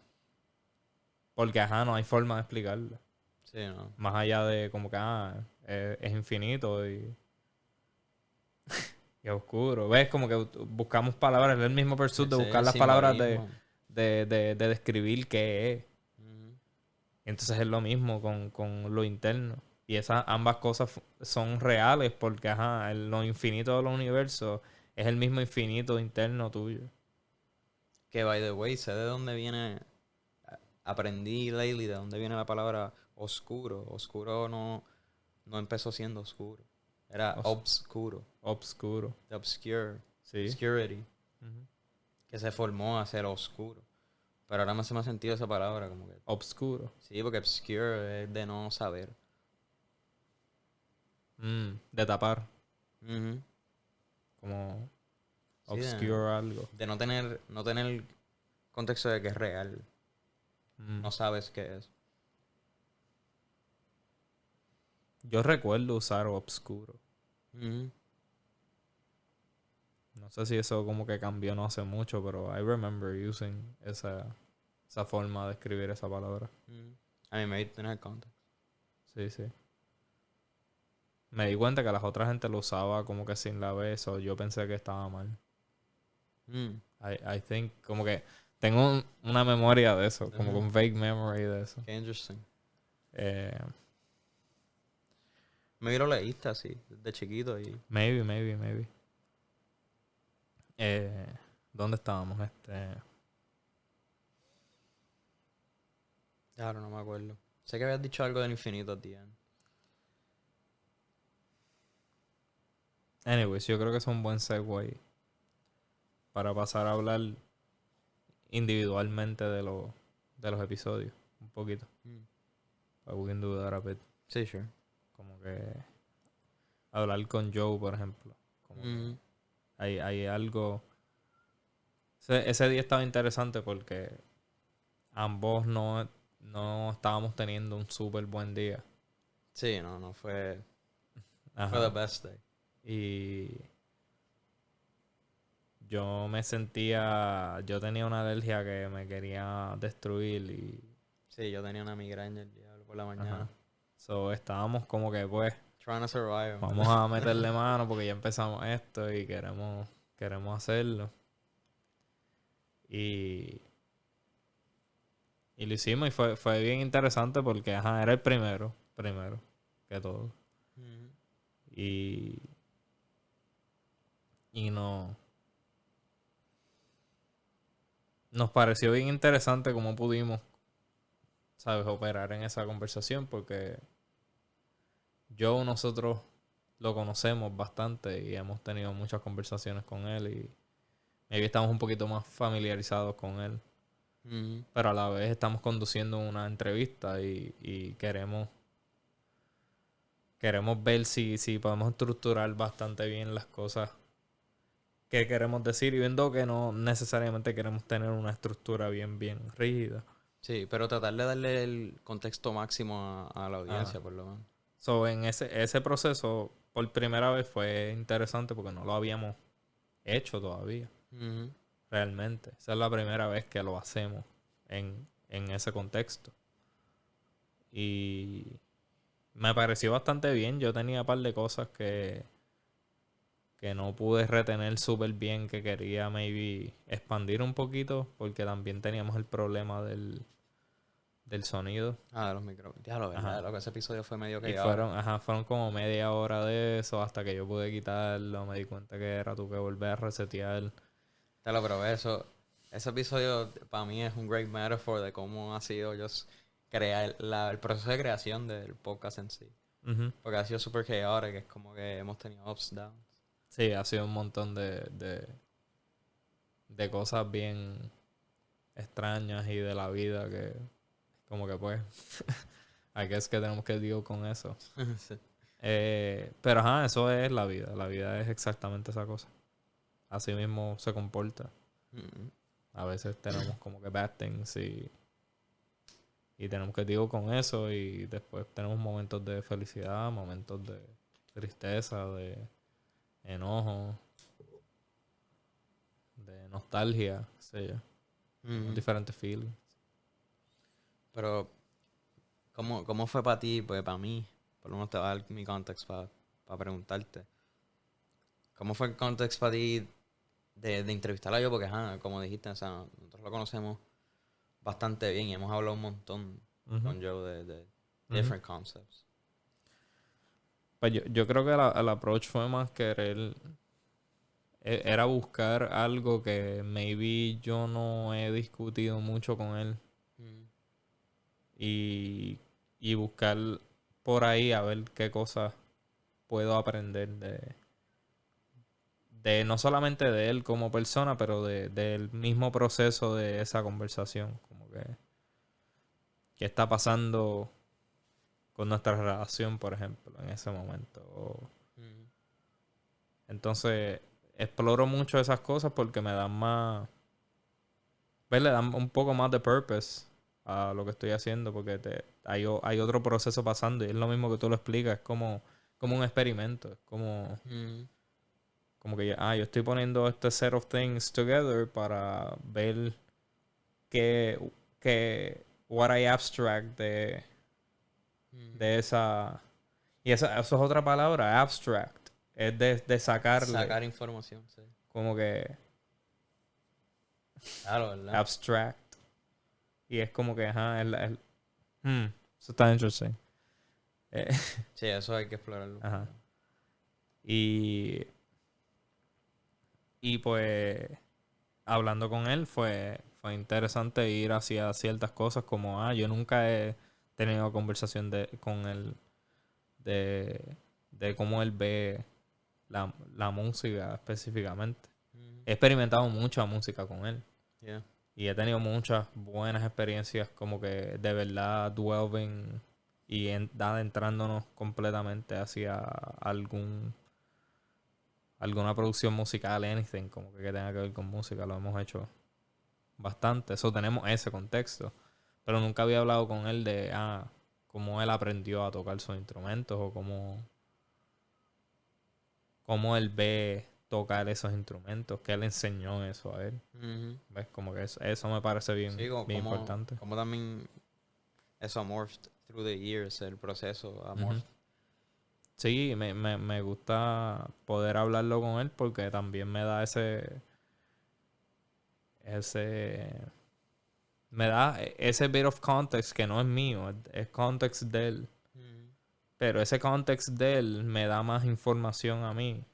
Porque, ajá, no hay forma de explicarlo. Sí, no. Más allá de como que, es infinito y es oscuro. ¿Ves? Como que buscamos palabras, es el mismo pursuit de Ese buscar las palabras simbolismo. de describir qué es. Ujú. Entonces es lo mismo con lo interno. Y esas ambas cosas son reales porque, ajá, lo infinito de los universos es el mismo infinito interno tuyo. Que, by the way, sé de dónde viene. Aprendí lately de dónde viene la palabra oscuro. Oscuro no empezó siendo oscuro. Era Os- obscuro. Obscuro. The obscure. Sí. Obscurity. Ujú. Que se formó a ser oscuro. Pero ahora me hace más sentido esa palabra. Como que, Obscuro. sí, porque obscure es de no saber. De tapar. Ujú. Como Sí, obscure algo. de no tener contexto de que es real. Mm. No sabes qué es. Yo recuerdo usar obscuro. Ujú. No sé si eso como que cambió no hace mucho, pero I remember using esa forma de escribir esa palabra. Ujú. A mí me hay que tener contexto. Sí, sí. Me di cuenta que las otras gente lo usaba como que sin la B, so yo pensé que estaba mal. Mm. I think, como que tengo una memoria de eso, como Ajá. un vague memory de eso. Qué interesting. Eh, Me lo leíste así, de chiquito y... maybe. Eh, ¿Dónde estábamos? Claro, no me acuerdo. Sé que habías dicho algo del infinito at the end. Anyways, yo creo que es un buen segue para pasar a hablar individualmente de los episodios, un poquito. Mm. We can do that a bit. Sí, sure. Como que hablar con Joe, por ejemplo. Como que Mm. hay algo... Ese día estaba interesante porque ambos no estábamos teniendo un súper buen día. Sí, no fue... Ajá. Fue the best day. Y yo yo tenía una alergia que me quería destruir y... Sí, yo tenía una migraña el diablo por la Ajá. mañana. So, estábamos como que pues... Trying to survive. Vamos a meterle mano porque ya empezamos esto y queremos hacerlo. Y lo hicimos y fue bien interesante porque ajá, era el primero que todo. Mm. Y no nos pareció bien interesante cómo pudimos, sabes, operar en esa conversación porque nosotros lo conocemos bastante y hemos tenido muchas conversaciones con él y maybe estamos un poquito más familiarizados con él. Mm. Pero a la vez estamos conduciendo una entrevista y queremos ver si podemos estructurar bastante bien las cosas que queremos decir y viendo que no necesariamente queremos tener una estructura bien rígida. Sí, pero tratar de darle el contexto máximo a la audiencia, por lo menos. So, en ese proceso, por primera vez fue interesante porque no lo habíamos hecho todavía, Ujú. realmente. Esa es la primera vez que lo hacemos en ese contexto. Y me pareció bastante bien. Yo tenía un par de cosas que no pude retener súper bien, que quería maybe expandir un poquito, porque también teníamos el problema del sonido. Ah, de los micrófonos. Ya lo verdad, Ajá. lo que ese episodio fue medio Y que fueron como media hora de eso hasta que yo pude quitarlo. Me di cuenta que era tú que volver a resetear. Te lo probé, eso. Ese episodio para mí es un great metaphor de cómo ha sido crear el proceso de creación del podcast en sí. Ujú. Porque ha sido súper chaotic, es como que hemos tenido ups, downs. Sí, ha sido un montón de cosas bien extrañas y de la vida que como que pues I guess que tenemos que deal con eso. Sí. Pero ajá, eso es la vida. La vida es exactamente esa cosa. Así mismo se comporta. Mm, A veces tenemos como que bad things y tenemos que deal con eso y después tenemos momentos de felicidad, momentos de tristeza, de enojo, de nostalgia, qué sé yo. Tenemos mm. diferentes feelings. Pero, ¿cómo fue para ti? Pues para mí, por lo menos te voy a dar mi context para preguntarte. ¿Cómo fue el context para ti de entrevistarla yo? Porque, ajá, como dijiste, o sea, nosotros lo conocemos bastante bien y hemos hablado un montón Ujú, con Joe de ujú. different concepts. Pues yo creo que el approach fue más querer, era buscar algo que maybe yo no he discutido mucho con él Mm, y, y buscar por ahí a ver qué cosas puedo aprender de no solamente de él como persona, pero del mismo proceso de esa conversación, como que qué está pasando con nuestra relación, por ejemplo, en ese momento. mm, Entonces, exploro mucho esas cosas porque me dan más, pues le dan un poco más de purpose a lo que estoy haciendo, porque hay otro proceso pasando y es lo mismo que tú lo explicas, es como un experimento, es mm, como que yo estoy poniendo este set of things together para ver qué, what I abstract de mm. esa, y eso es otra palabra, abstract, es de sacarle, Sacar información, sí. como que Claro, ¿verdad? abstract. Y es como que, ajá, eso está interesting. Eh, Sí, eso hay que explorarlo. ajá. Y, y pues, hablando con él, fue interesante ir hacia ciertas cosas como, yo nunca he tenido conversación con él de cómo él ve la música específicamente. Mm, He experimentado mucha música con él. yeah. Y he tenido muchas buenas experiencias como que de verdad delving y adentrándonos completamente hacia alguna producción musical, anything, como que tenga que ver con música. Lo hemos hecho bastante. Eso tenemos ese contexto. Pero nunca había hablado con él de cómo él aprendió a tocar sus instrumentos o cómo él ve tocar esos instrumentos, que él enseñó eso a él. Mhm. ¿Ves? Como que eso me parece Sí, bien, bien importante. como también eso ha morphed through the years, el proceso ha Ujú. morphed. Sí, me gusta poder hablarlo con él porque también me da ese, ese bit of context que no es mío, es context de él. Mhm. Pero ese context de él me da más información a mí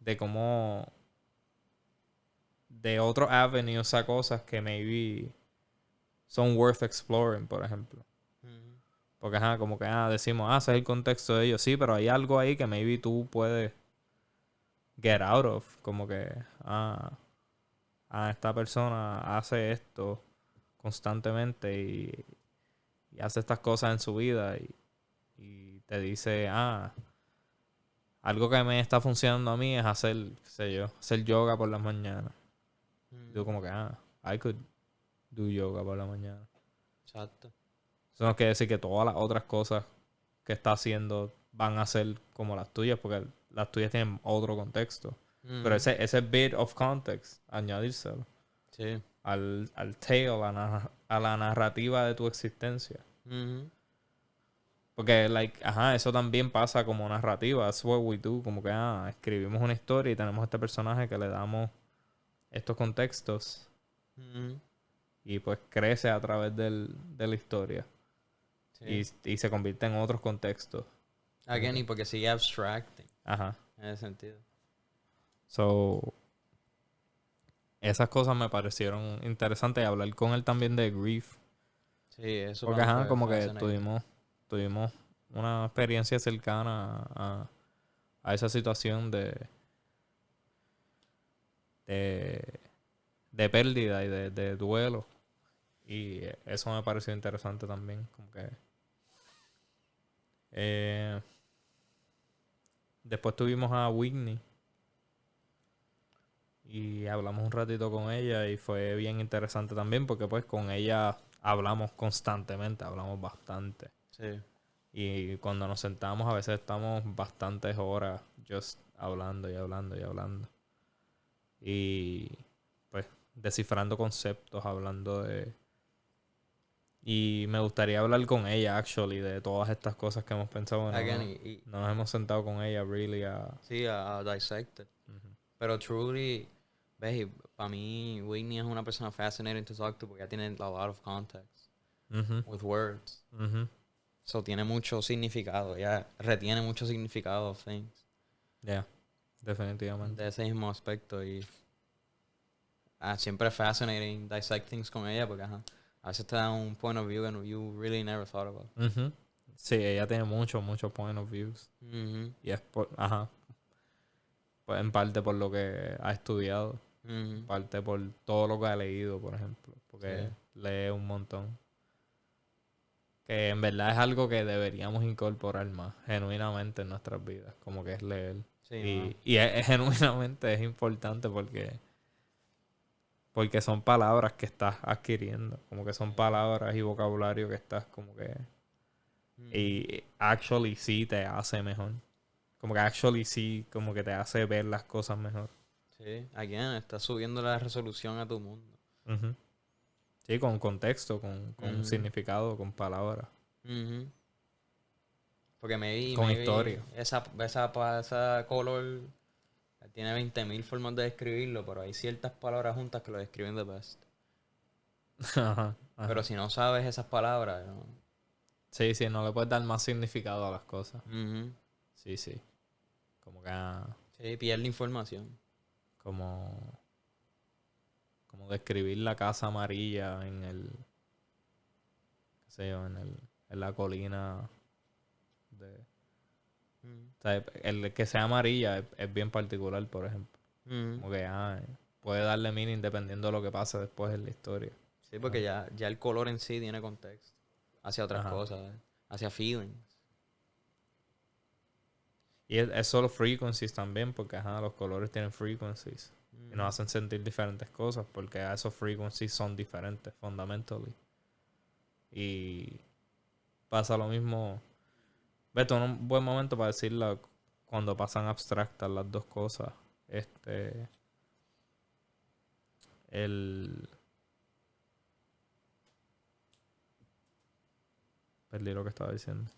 de cómo, de otros avenues a cosas que maybe son worth exploring, por ejemplo. Mhm. Porque, como que, decimos, ese es el contexto de ellos. Sí, pero hay algo ahí que maybe tú puedes get out of. Como que, esta persona hace esto constantemente y hace estas cosas en su vida y te dice, algo que me está funcionando a mí es hacer, qué sé yo, hacer yoga por las mañanas. Y tú Mhm. como que, I could do yoga por la mañana. Exacto. Eso no quiere decir que todas las otras cosas que está haciendo van a ser como las tuyas, porque las tuyas tienen otro contexto. Pero Mhm. ese bit of context, añadírselo Sí. al tale, a la narrativa de tu existencia. Mhm. Porque, eso también pasa como narrativa. That's what we do. Como que, escribimos una historia y tenemos este personaje que le damos estos contextos Mhm. y pues crece a través de la historia Sí. y se convierte en otros contextos. Como Again, que, y porque sigue abstracting ajá. en ese sentido. So, esas cosas me parecieron interesantes y hablar con él también de grief. Sí, eso Porque, para mí como fue que fascinating. tuvimos una experiencia cercana a esa situación de, de pérdida y de duelo. Y eso me pareció interesante también. Como que Eh, Después tuvimos a Whitney y hablamos un ratito con ella y fue bien interesante también porque pues con ella hablamos constantemente, hablamos bastante. Sí. Y cuando nos sentamos a veces estamos bastantes horas just hablando y hablando y hablando. Y pues descifrando conceptos, hablando de... Y me gustaría hablar con ella, actually, de todas estas cosas que hemos pensado. Bueno, Again, no nos hemos sentado con ella, really, a... sí, a dissect it. Ujú. Pero truly, ves, para mí, Whitney es una persona fascinating to talk to porque ella tiene a lot of context Ujú, with words. ujú. So tiene mucho significado, ella retiene mucho significado of things. Yeah, definitivamente. De ese mismo aspecto y siempre es fascinating dissect things con ella porque ajá, a veces te da un point of view that you really never thought about. Ujú. Sí, ella tiene muchos point of views. Mhm. Y es por, ajá, pues en parte por lo que ha estudiado, en Mhm. parte por todo lo que ha leído, por ejemplo, porque Sí. lee un montón. Que en verdad es algo que deberíamos incorporar más genuinamente en nuestras vidas, como que es leer. Sí, mano. Y genuinamente es importante porque son palabras que estás adquiriendo, como que son palabras y vocabulario que estás como que... Mhm. Y actually sí te hace mejor. Como que actually sí, como que te hace ver las cosas mejor. Sí, again, estás subiendo la resolución a tu mundo. Ujú. Sí, con contexto, con un Mhm. significado, con palabras, Mhm. Porque con maybe historia. esa color tiene 20.000 formas de describirlo, pero hay ciertas palabras juntas que lo describen the best. Ajá, Pero ajá. si no sabes esas palabras, ¿no? Sí, sí, no le puedes dar más significado a las cosas. Ujú. Sí, sí. Como que Sí, pierde información. como, como describir la casa amarilla en el, qué sé yo, en la colina de, Ujú. o sea, el que sea amarilla es bien particular, por ejemplo. Ujú. Como que puede darle meaning dependiendo de lo que pase después en la historia. Sí, porque ya el color en sí tiene contexto hacia otras Ajá. cosas, hacia feelings. Y es solo frequencies también, porque ajá, los colores tienen frequencies. Y nos Ujú. hacen sentir diferentes cosas, porque a esos frequencies son diferentes, fundamentally. Y pasa lo mismo. Beto, un buen momento para decirlo cuando pasan abstractas las dos cosas. Este, el... Perdí lo que estaba diciendo.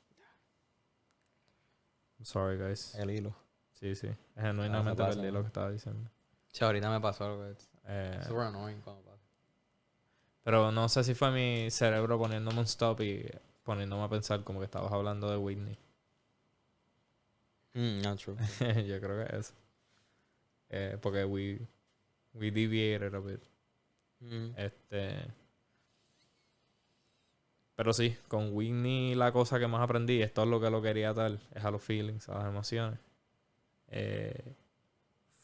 I'm sorry, guys. El hilo. Sí, sí. Pasa, Genuinamente pasa, perdí lo que mano. estaba diciendo. Sí, ahorita me pasó algo. Eh, Super annoying cuando pasa. pero no sé si fue mi cerebro poniéndome un stop y poniéndome a pensar como que estabas hablando de Whitney. Not true. Yo creo que es. Porque we deviated a bit. Mm. Este, pero sí, con Whitney la cosa que más aprendí, esto es lo que lo quería dar, es a los feelings, a las emociones. Eh,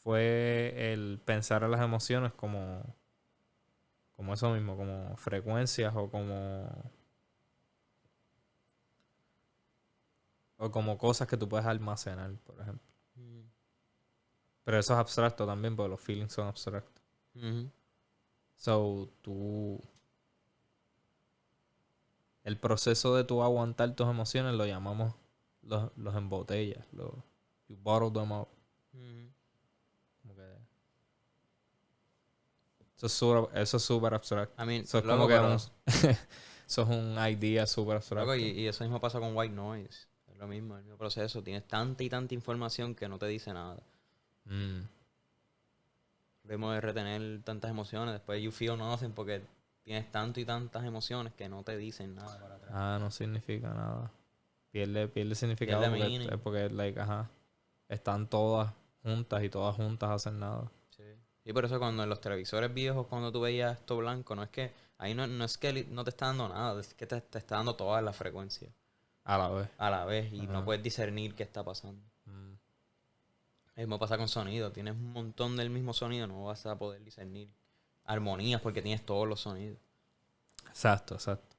Fue el pensar en las emociones como eso mismo, como frecuencias o como cosas que tú puedes almacenar, por ejemplo. Mm. Pero eso es abstracto también, porque los feelings son abstractos. Mhm. So, el proceso de tú aguantar tus emociones lo llamamos los embotellas, you bottle them up. Mhm. Como que eso es súper abstracto. I mean, Eso es como loco, que pero eso es un idea súper loco, abstracto. y eso mismo pasa con white noise. Es lo mismo, el mismo proceso. Tienes tanta y tanta información que no te dice nada. Mm, Vemos de retener tantas emociones, después you feel nothing porque tienes tanto y tantas emociones que no te dicen nada para atrás. no significa nada. Pierde significado Pierde meaning. porque like, ajá, están todas juntas y todas juntas hacen nada. Sí. Y por eso cuando en los televisores viejos, cuando tú veías esto blanco, no es que, ahí no es que no te está dando nada, es que te está dando todas las frecuencias A la vez. a la vez y no Ajá. puedes discernir qué está pasando. Mm, Lo mismo pasa con sonido, tienes un montón del mismo sonido, no vas a poder discernir armonías porque tienes todos los sonidos. exacto, exacto.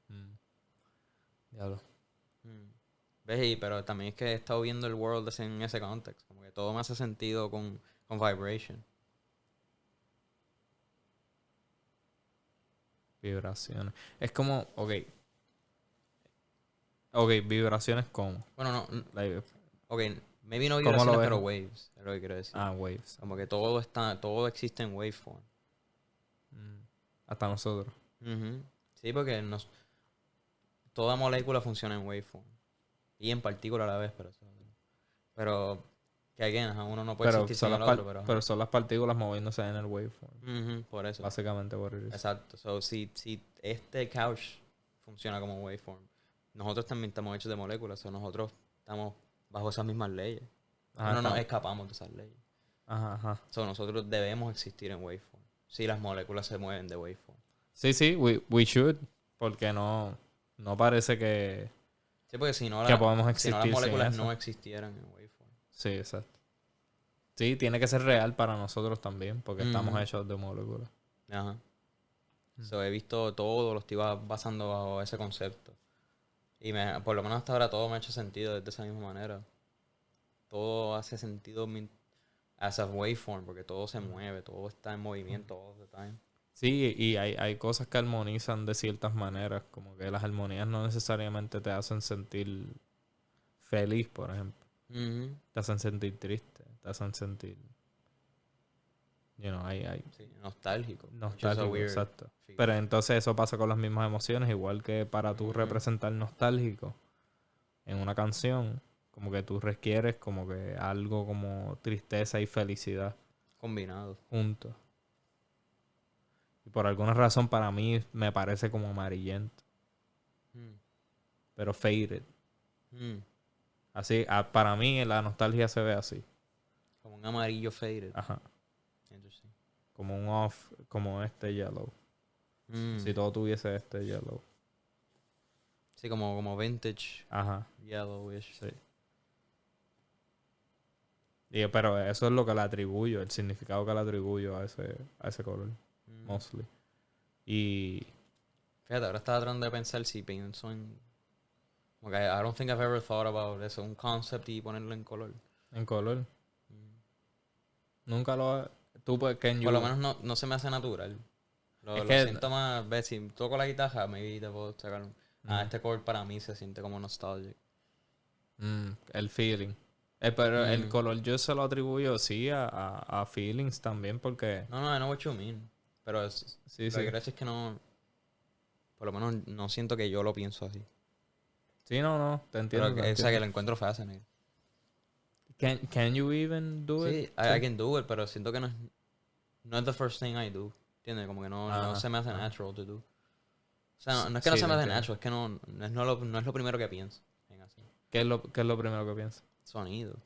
Mm, diablo. Mm. ¿Ves? Pero también es que he estado viendo el world en ese contexto. Como que todo me hace sentido con vibration. Vibraciones. Es como, ok, vibraciones como. Bueno, no. Like, Ok, maybe no ¿cómo lo vibraciones, ves? pero waves. Es lo que quiero decir. Ah, waves. Como que todo existe en waveform. Mm. Hasta nosotros. Ujú. Sí, porque toda molécula funciona en waveform. Y en partícula a la vez, pero que again, ajá, uno no puede Pero existir son sin las, el otro, pero pero ajá. son las partículas moviéndose en el waveform. Ujú, por eso. Básicamente por eso. Exacto. So, si este couch funciona como waveform, nosotros también estamos hechos de moléculas, o nosotros estamos bajo esas mismas leyes. Ajá, No nos escapamos de esas leyes. ajá, ajá. So, nosotros debemos existir en waveform. Si las moléculas se mueven de waveform. Sí, we should. Porque no parece que Sí, porque si no, podemos si no las existir sin moléculas eso. no existieran en waveform. Sí, exacto. Sí, tiene que ser real para nosotros también, porque estamos Ujú. hechos de moléculas. Ajá. So, he visto todo, lo estoy basando bajo ese concepto. Y por lo menos hasta ahora todo me ha hecho sentido de esa misma manera. Todo hace sentido as a waveform, porque todo se mueve, todo está en movimiento all the time. Sí, y hay cosas que armonizan de ciertas maneras, como que las armonías no necesariamente te hacen sentir feliz, por ejemplo. Ujú. Te hacen sentir triste, te hacen sentir, hay Sí, nostálgico. Which is a nostálgico, weird exacto. feeling. Pero entonces eso pasa con las mismas emociones, igual que para tú Ujú. representar nostálgico en una canción, como que tú requieres como que algo como tristeza y felicidad Combinado. juntos. Y por alguna razón para mí me parece como amarillento, Mm. pero faded. Mm. Así, para mí la nostalgia se ve así. Como un amarillo faded. Ajá. Interesting. Como un off, como este yellow. Mm. Si todo tuviese este yellow. Sí, como vintage Ajá. yellowish. Sí. Pero eso es lo que le atribuyo, el significado que le atribuyo a ese color. Mm. Mostly. Y Fíjate, ahora estaba tratando de pensar si pienso en... Como que I don't think I've ever thought about eso, un concept y ponerlo en color. en color. Mm. Nunca lo... Tú pues, Por lo menos no se me hace natural. Es Lo que... siento más, ves, si toco la guitarra, maybe te puedo sacar mm, este chord para mí se siente como nostalgic. el feeling. Pero el Mm. color yo se lo atribuyo, sí, a feelings también, porque... No, I know what you mean. Pero Sí, lo que sí. quiero decir es que no, por lo menos no siento que yo lo pienso así. Sí, no, te Pero entiendo, te o sea, que entiendo. lo encuentro fascinating. Can you even do it? Sí, I can do it, pero siento que no es the first thing I do. ¿Entiendes? Como que no Ajá, se me hace ajá. natural to do. O sea, no es que no Sí, se te me hace entiendo. natural, es que no es lo primero que pienso. En así. Qué es lo primero que piensas? Sonido,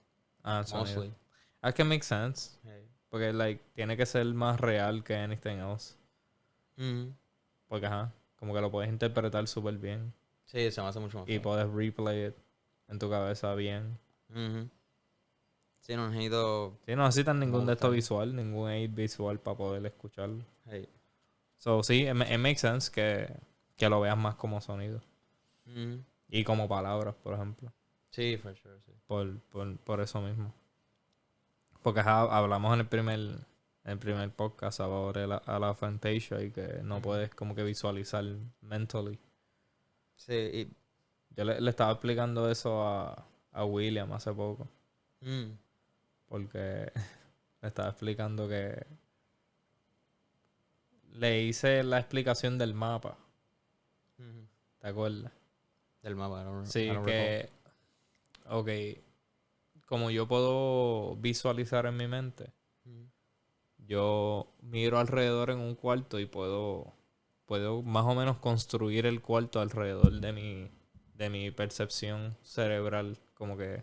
Ah, el sonido. mostly. I can make sense. Hey. Porque, like, tiene que ser más real que anything else. Mhm. Porque, ajá, como que lo puedes interpretar súper bien. Sí, se me hace mucho más Y fácil. puedes replay it en tu cabeza bien. Mhm. Sí, no necesito Sí, no necesitas ningún de estos montar. visual, ningún aid visual para poder escucharlo. Hey. So, sí, it makes sense que lo veas más como sonido. Mhm. Y como palabras, por ejemplo. Sí, for sure, sí. Por eso mismo. Porque ajá, hablamos en el primer podcast sobre a la Fantasia y que no Ujú. puedes como que visualizar mentally. Sí, Yo le estaba explicando eso a William hace poco. mm, Porque le estaba explicando que le hice la explicación del mapa. ujú. ¿Te acuerdas? Del mapa, I Sí, don't recall. que... Ok. Como yo puedo visualizar en mi mente, Ujú. yo miro alrededor en un cuarto y puedo más o menos construir el cuarto alrededor de mi percepción cerebral. Como que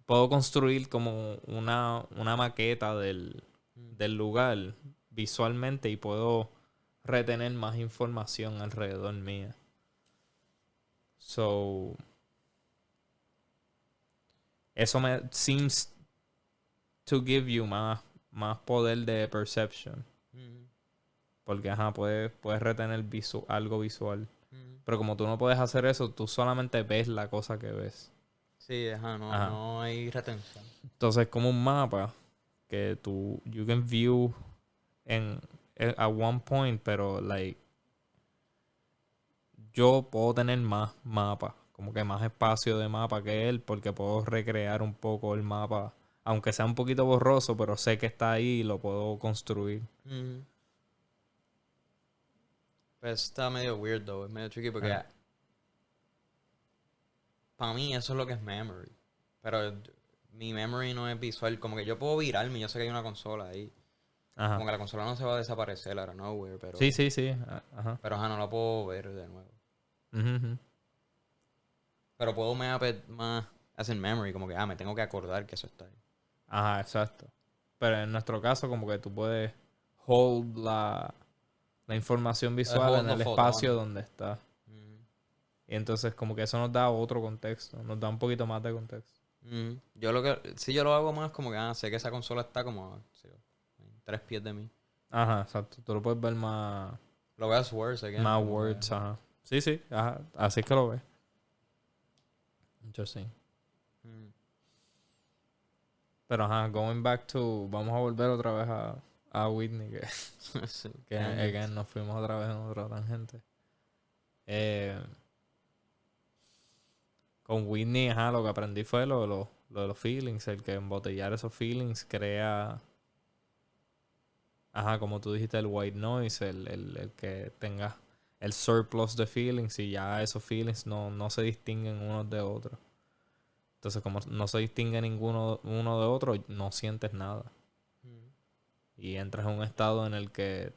puedo construir como una maqueta Mm. del lugar visualmente y puedo retener más información alrededor mía. So, eso me seems to give you más poder de perception. Ujú. Porque, ajá, puedes retener algo visual. Pero como tú no puedes hacer eso, tú solamente ves la cosa que ves. Sí, no hay retención. Entonces es como un mapa que you can view at one point, pero like yo puedo tener más mapa, como que más espacio de mapa que él, porque puedo recrear un poco el mapa, aunque sea un poquito borroso, pero sé que está ahí y lo puedo construir. Pues está medio weird, though. Es medio tricky porque para mí eso es lo que es memory. Pero mi memory no es visual. Como que yo puedo virarme, yo sé que hay una consola ahí. Ajá. Como que la consola no se va a desaparecer out of nowhere, pero... Sí, sí, sí. Ajá. Pero no la puedo ver de nuevo. Ujú. Pero puedo más hacer memory, como que, me tengo que acordar que eso está ahí. Ajá, exacto. Pero en nuestro caso, como que tú puedes hold la información visual Hold en los el espacio fotones. donde está. Y entonces como que eso nos da otro contexto, nos da un poquito más de contexto. Yo lo hago más como que, sé que esa consola está como, sí, 3 pies de mí. Ajá, exacto. Tú lo puedes ver más, Lo veo as words again, más como que... words, ajá. Sí, sí, ajá. Así es que lo ves. Yo sí. Pero ajá, going back to, vamos a volver otra vez a Whitney, Sí, que again, nos fuimos otra vez en otra tangente. Con Whitney, ajá, lo que aprendí fue lo de los feelings, el que embotellar esos feelings crea, ajá, como tú dijiste, el white noise, el que tenga el surplus de feelings y ya esos feelings no se distinguen unos de otros. Entonces, como no se distingue uno de otro, no sientes nada. Y entras en un estado en el que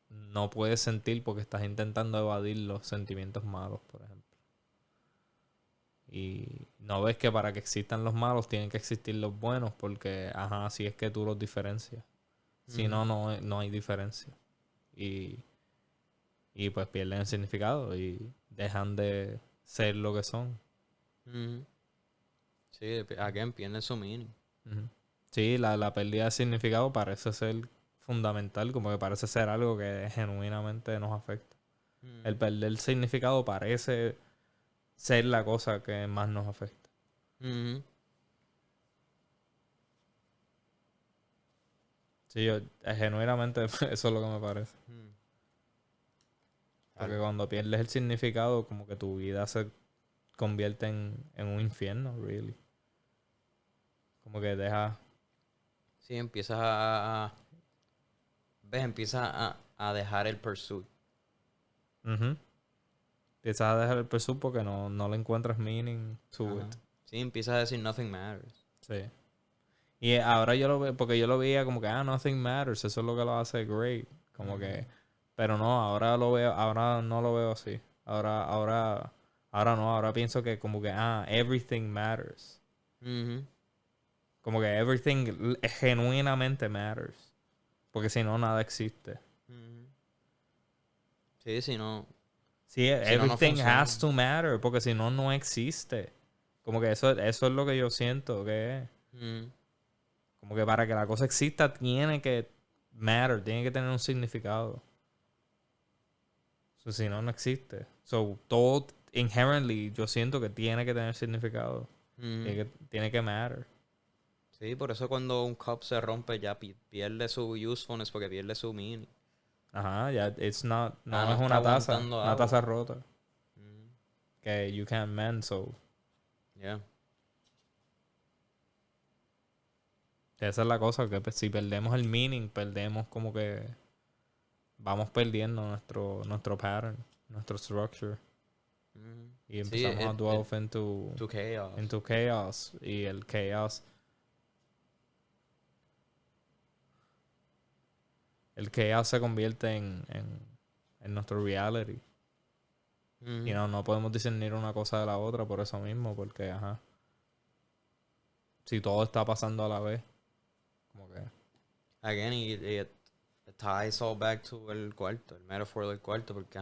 no puedes sentir porque estás intentando evadir los sentimientos malos, por ejemplo. Y no ves que para que existan los malos tienen que existir los buenos porque, ajá, así es que tú los diferencias. Si no, no hay diferencia. Y, y pues pierden el significado y dejan de ser lo que son. Sí, again, pierde su meaning. Ujú. Sí, la pérdida de significado parece ser fundamental, como que parece ser algo que genuinamente nos afecta. El perder el significado parece ser la cosa que más nos afecta. Sí, genuinamente eso es lo que me parece. Porque cuando pierdes el significado, como que tu vida se convierte en un infierno, really. Como que deja... Sí, empiezas a dejar el pursuit. Ujú. Empiezas a dejar el pursuit porque no le encuentras meaning to it. Sí, empiezas a decir nothing matters. Sí. Y ahora yo lo veo, porque yo lo veía como que, nothing matters, eso es lo que lo hace great. Como que, pero no, ahora no lo veo así. Ahora no, ahora pienso que como que, everything matters. Como que everything genuinamente matters. Porque si no, nada existe. Sí, si no... Sí, Si no, no everything funciona. has to matter, porque si no, no existe. Como que eso es lo que yo siento que es. Como que para que la cosa exista tiene que matter, tiene que tener un significado. So, si no, no existe. So, todo inherently yo siento que tiene que tener significado. Tiene que matter. Sí, por eso cuando un cup se rompe ya pierde su usefulness porque pierde su meaning. Ajá, ya, no No es está aguantando una agua. taza rota. Que you can't mend, so. Yeah. Esa es la cosa, que pues, si perdemos el meaning, perdemos como que vamos perdiendo nuestro pattern, nuestro structure. Y Sí, empezamos a delve to chaos. into chaos. Y el chaos. El chaos se convierte en nuestro reality. Y no podemos discernir una cosa de la otra por eso mismo, porque, ajá. Si todo está pasando a la vez, como que. Again, it ties all back to el cuarto, el metaphor del cuarto, porque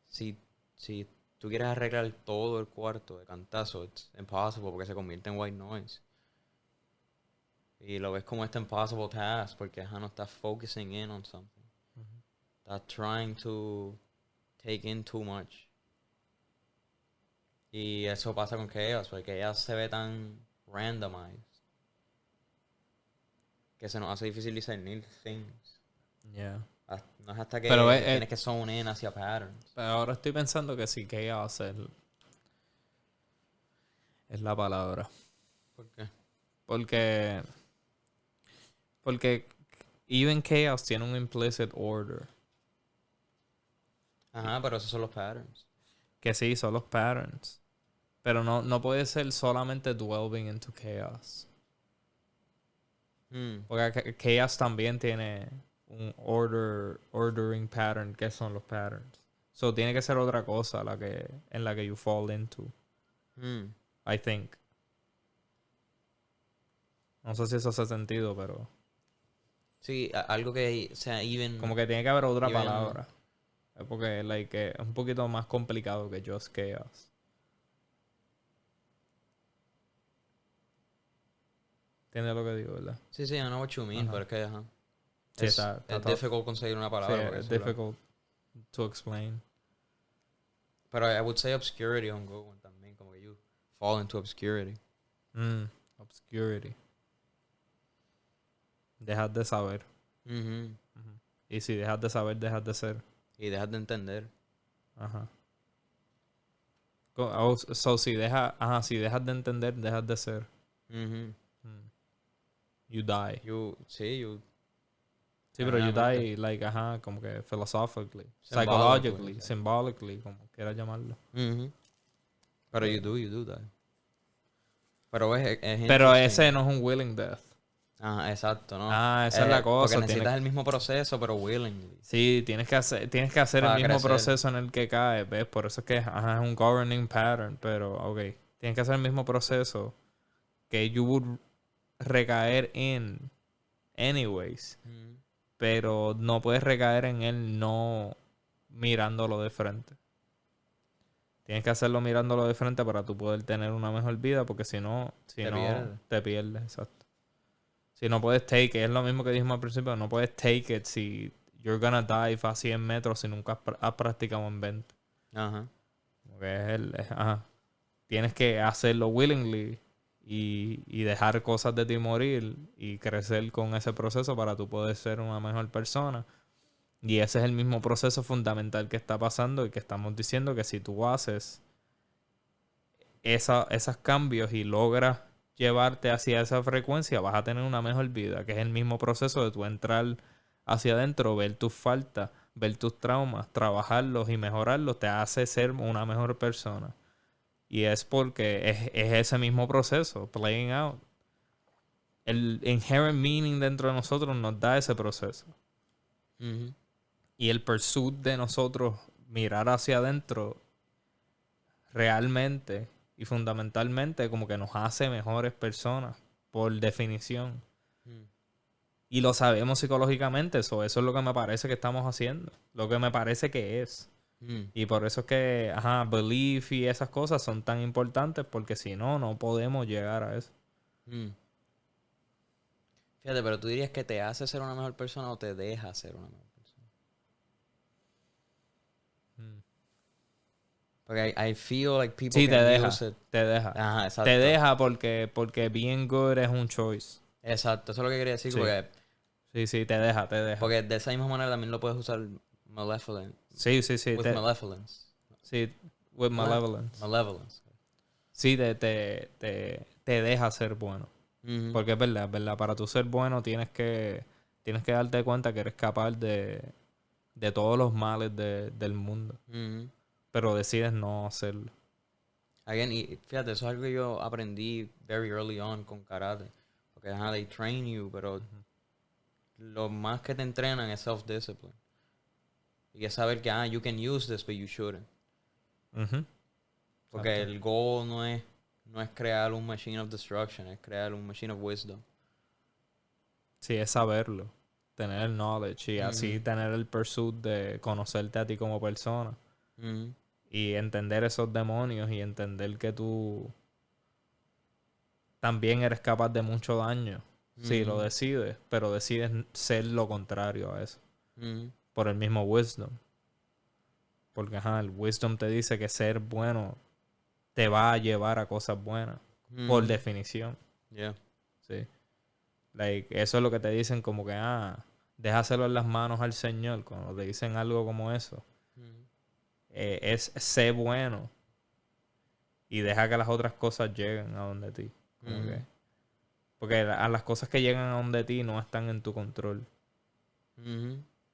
si, si tú quieres arreglar todo el cuarto de cantazo, it's impossible porque se convierte en white noise. Y lo ves como este impossible task porque no estás focusing in on something. Estás trying to take in too much. Y eso pasa con Chaos, porque Chaos se ve tan randomized que se nos hace difícil discernir things. Yeah. No es hasta que Pero tienes que zone in hacia patterns. pero ahora estoy pensando que sí, chaos es la palabra. ¿Por qué? Porque even chaos tiene un implicit order. Ajá, pero esos son los patterns. Que sí, son los patterns. Pero no puede ser solamente delving into chaos. Porque chaos también tiene un ordering pattern, que son los patterns. So tiene que ser otra cosa en la que you fall into. I think. No sé si eso hace sentido, pero Sí, algo que sea even. como que tiene que haber otra even- palabra. Porque like, es un poquito más complicado que just chaos. ¿Entiendes lo que digo, verdad? Sí, I know what you mean, Ajá. pero es que, ajá. Sí, Es está tough. difficult conseguir una Sí, palabra. porque es eso es lo- difficult to explain. Pero I would say obscurity on Go One también, como que you fall into obscurity. Obscurity. Dejas de saber. Ujú. Ujú. Y si dejas de saber, dejas de ser. Y dejas de entender. Ajá. Si dejas de entender, dejas de ser. Ujú. You die. You. Sí, pero you Genuinamente. die, like, como que philosophically, Symbolically, psychologically, exacto. symbolically, como quieras llamarlo. Ujú. Pero you do die. Pero es Pero interesting. ese no es un willing death. Ajá, exacto, ¿no? Esa es la cosa. Porque necesitas el mismo proceso, pero willingly. Sí, tienes que hacer Para el mismo crecer. proceso en el que caes, ¿ves? Por eso es que es un governing pattern, pero, ok, tienes que hacer el mismo proceso que you would recaer en anyways, Ujú. pero no puedes recaer en él no mirándolo de frente. Tienes que hacerlo mirándolo de frente para tú poder tener una mejor vida, porque si no, te pierdes, exacto. Si no puedes take it, es lo mismo que dijimos al principio, no puedes take it si you're gonna dive a 100 metros si nunca has practicado en 20. Ajá. Porque tienes que hacerlo willingly y dejar cosas de ti morir y crecer con ese proceso para tú poder ser una mejor persona. Y ese es el mismo proceso fundamental que está pasando y que estamos diciendo que si tú haces esos cambios y logras llevarte hacia esa frecuencia, vas a tener una mejor vida, que es el mismo proceso de tú entrar hacia adentro, ver tus faltas, ver tus traumas, trabajarlos y mejorarlos, te hace ser una mejor persona. Y es porque es ese mismo proceso, playing out. El inherent meaning dentro de nosotros nos da ese proceso. Ujú. Y el pursuit de nosotros mirar hacia adentro realmente y fundamentalmente como que nos hace mejores personas, por definición. Ujú. Y lo sabemos psicológicamente, eso es lo que me parece que estamos haciendo, lo que me parece que es. Ujú. Y por eso es que, belief y esas cosas son tan importantes, porque si no, no podemos llegar a eso. Ujú. Fíjate, pero tú dirías que te hace ser una mejor persona o te deja ser una mejor persona. Porque I feel like people Sí, te can deja, use it. te deja. Ajá, exacto. Te deja porque being good es un choice. Exacto, eso es lo que quería decir. Sí. Sí, te deja. Porque de esa misma manera también lo puedes usar malevolent. Sí. With malevolence. Sí, with malevolence. Malevolence. Sí, te deja ser bueno. Ujú. Porque es verdad. Para tú ser bueno tienes que darte cuenta que eres capaz de todos los males del mundo. Ujú. Pero decides no hacerlo. Again, y fíjate, eso es algo que yo aprendí very early on con karate. Porque, they train you, pero lo más que te entrenan es self-discipline. Y es saber que, you can use this, but you shouldn't. Ujú. Porque Exacto. el goal no es crear un machine of destruction, es crear un machine of wisdom. Sí, es saberlo. Tener el knowledge y así Ujú. tener el pursuit de conocerte a ti como persona. Ujú. Y entender esos demonios y entender que tú también eres capaz de mucho daño. Si lo Ujú. decides, pero decides ser lo contrario a eso. Ujú. Por el mismo wisdom. Porque el wisdom te dice que ser bueno te va a llevar a cosas buenas. Por definición. Yeah. Sí. Like, eso es lo que te dicen como que, déjaselo en las manos al Señor. Cuando te dicen algo como eso. Es ser bueno. Y deja que las otras cosas lleguen a donde ti. Como que, porque a las cosas que llegan a donde ti no están en tu control.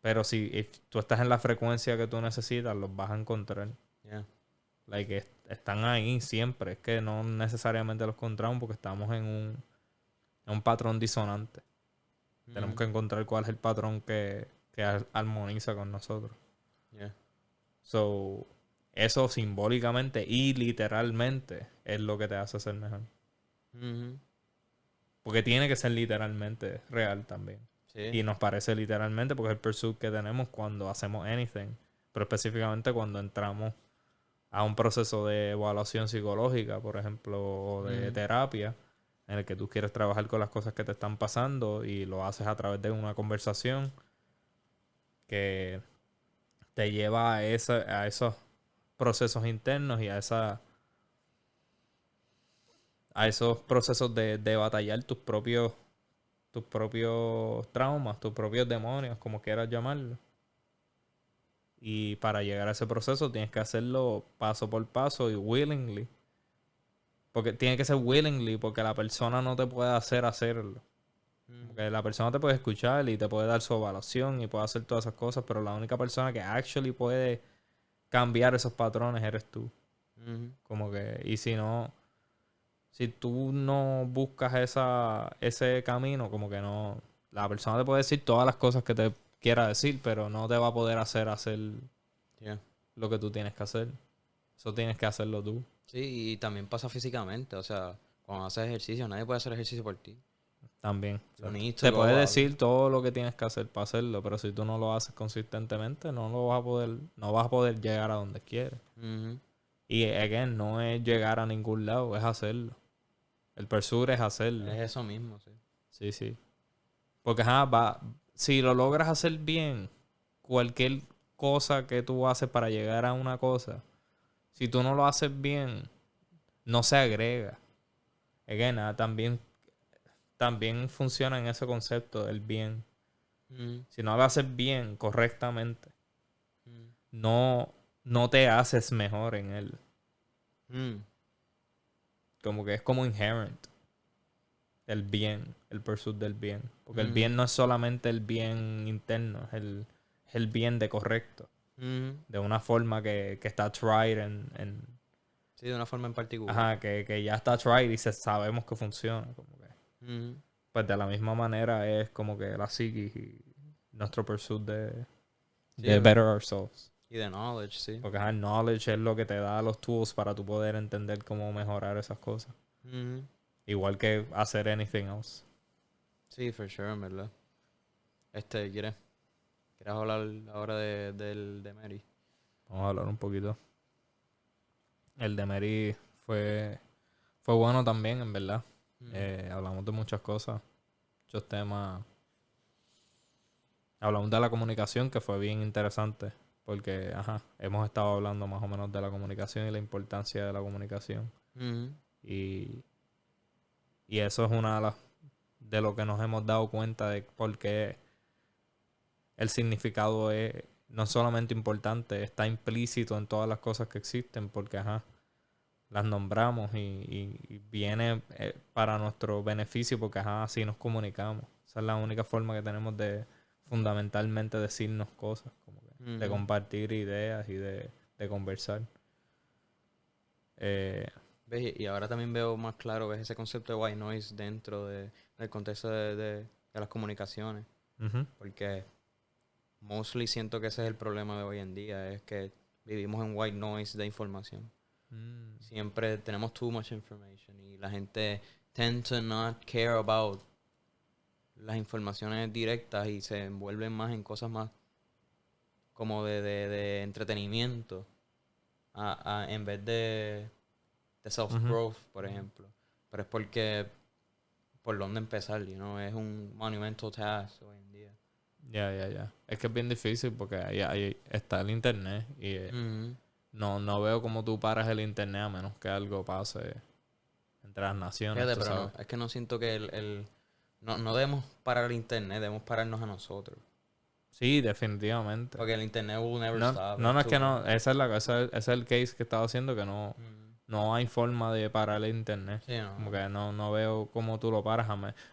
Pero si tú estás en la frecuencia que tú necesitas, los vas a encontrar. Yeah. Like, están ahí siempre. Es que no necesariamente los encontramos porque estamos en un patrón disonante. Tenemos que encontrar cuál es el patrón que armoniza con nosotros. Yeah. So, eso simbólicamente y literalmente es lo que te hace ser mejor. Porque tiene que ser literalmente real también. Sí. Y nos parece literalmente porque es el pursuit que tenemos cuando hacemos anything. Pero específicamente cuando entramos a un proceso de evaluación psicológica, por ejemplo, o de terapia, en el que tú quieres trabajar con las cosas que te están pasando y lo haces a través de una conversación que te lleva a esos procesos internos y a esos procesos de batallar tus propios traumas, tus propios demonios, como quieras llamarlo. Y para llegar a ese proceso tienes que hacerlo paso por paso y willingly. Porque tiene que ser willingly, porque la persona no te puede hacer hacerlo. Porque la persona te puede escuchar y te puede dar su evaluación y puede hacer todas esas cosas, pero la única persona que actually puede cambiar esos patrones eres tú. Como que, y si tú no buscas ese camino, como que no, la persona te puede decir todas las cosas que te quiera decir, pero no te va a poder hacer Yeah. lo que tú tienes que hacer. Eso tienes que hacerlo tú. Sí, y también pasa físicamente. O sea, cuando haces ejercicio, nadie puede hacer ejercicio por ti. También. You need to Te go puede out. decir todo lo que tienes que hacer para hacerlo, pero si tú no lo haces consistentemente, no vas a poder llegar a donde quieres. Y again, no es llegar a ningún lado, es hacerlo. El pursuit es hacerlo. Es eso mismo, sí. Sí, sí. Porque si lo logras hacer bien, cualquier cosa que tú haces para llegar a una cosa, si tú no lo haces bien, no se agrega. Again, también funciona en ese concepto del bien. Si no lo haces bien, correctamente, no te haces mejor en él. Como que es como inherent. El bien, el pursuit del bien. Porque el bien no es solamente el bien interno, es el bien de correcto. De una forma que está tried Sí, de una forma en particular. Ajá, que ya está tried y sabemos que funciona. Como que, pues de la misma manera es como que la psiquis y nuestro pursuit de better ourselves. Y de knowledge, sí. Porque el knowledge es lo que te da los tools para tú poder entender cómo mejorar esas cosas. Igual que hacer anything else. Sí, for sure, en verdad. ¿Quieres hablar ahora de Mary? Vamos a hablar un poquito. El de Mary fue bueno también, en verdad. Hablamos de muchas cosas, muchos temas. Hablamos de la comunicación, que fue bien interesante. Porque, hemos estado hablando más o menos de la comunicación y la importancia de la comunicación. Y eso es una de lo que nos hemos dado cuenta de por qué el significado es no solamente importante, está implícito en todas las cosas que existen, porque las nombramos y viene para nuestro beneficio, porque así nos comunicamos. Esa es la única forma que tenemos de fundamentalmente decirnos cosas, como que, de compartir ideas y de conversar. ¿Ves? Y ahora también veo más claro, ves ese concepto de white noise dentro del contexto de las comunicaciones. Porque mostly siento que ese es el problema de hoy en día, es que vivimos en white noise de información. Siempre tenemos too much information y la gente tend to not care about las informaciones directas y se envuelven más en cosas más como de entretenimiento en vez de self-growth, por ejemplo. Pero es por dónde empezar, es un monumental task hoy en día. Ya. Es que es bien difícil porque ahí está el internet y Ujú. no veo cómo tú paras el internet a menos que algo pase entre las naciones, Fíjate, tú pero sabes. no, es que no siento que no debemos parar el internet, debemos pararnos a nosotros. Sí, definitivamente. Porque el internet will never No, stop. no, It's no es too que no, powerful. ese es el case que estaba haciendo que Mm. no hay forma de parar el internet. Sí, Como no. que no veo cómo tú lo paras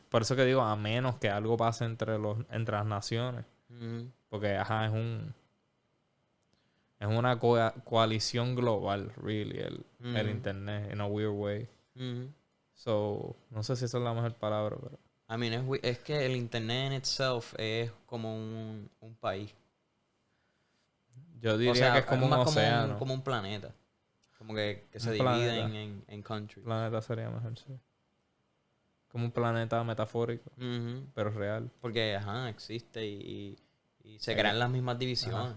por eso que digo, a menos que algo pase entre las naciones. Ujú. Porque ajá, es una coalición global, really, el Ujú. internet, in a weird way. Ujú. So, no sé si esa es la mejor palabra, pero I mean, es que el internet en itself es como un país. yo O diría que sea, es es como un más océano. como un planeta. Como que se Un divide planeta. en countries. Planeta sería mejor, sí. Como un planeta metafórico, Ujú. pero real. Porque, ajá, existe y se Eh, crean las mismas ajá. divisiones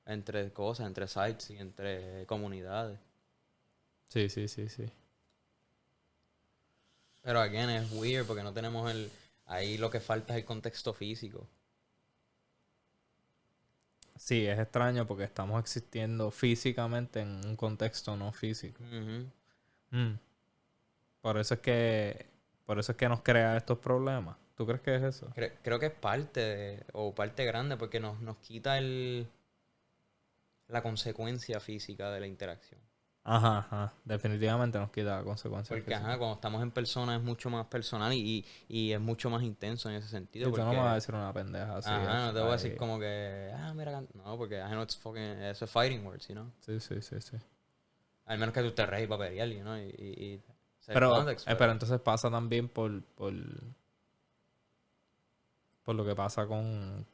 entre cosas, entre sites y entre comunidades. Sí. Pero, again, es weird porque no tenemos ahí lo que falta es el contexto físico. Sí, es extraño porque estamos existiendo físicamente en un contexto no físico. Ujú. Mm. Por eso es que, por eso es que nos crea estos problemas. ¿Tú crees que es eso? Creo que es o parte grande, porque nos quita la consecuencia física de la interacción. Ajá. Definitivamente nos quita la consecuencia Porque, ajá, física. cuando estamos en persona es mucho más personal y es mucho más intenso en ese sentido, Y tú no me vas a porque, decir una pendeja así. ajá, no te voy a decir Ahí. como que, mira, no, porque, I know it's fucking, eso es fighting words, you know. Sí. Al menos que tú te reís para pelear, you know, y set Pero, context, pero pero, entonces pasa también por lo que pasa con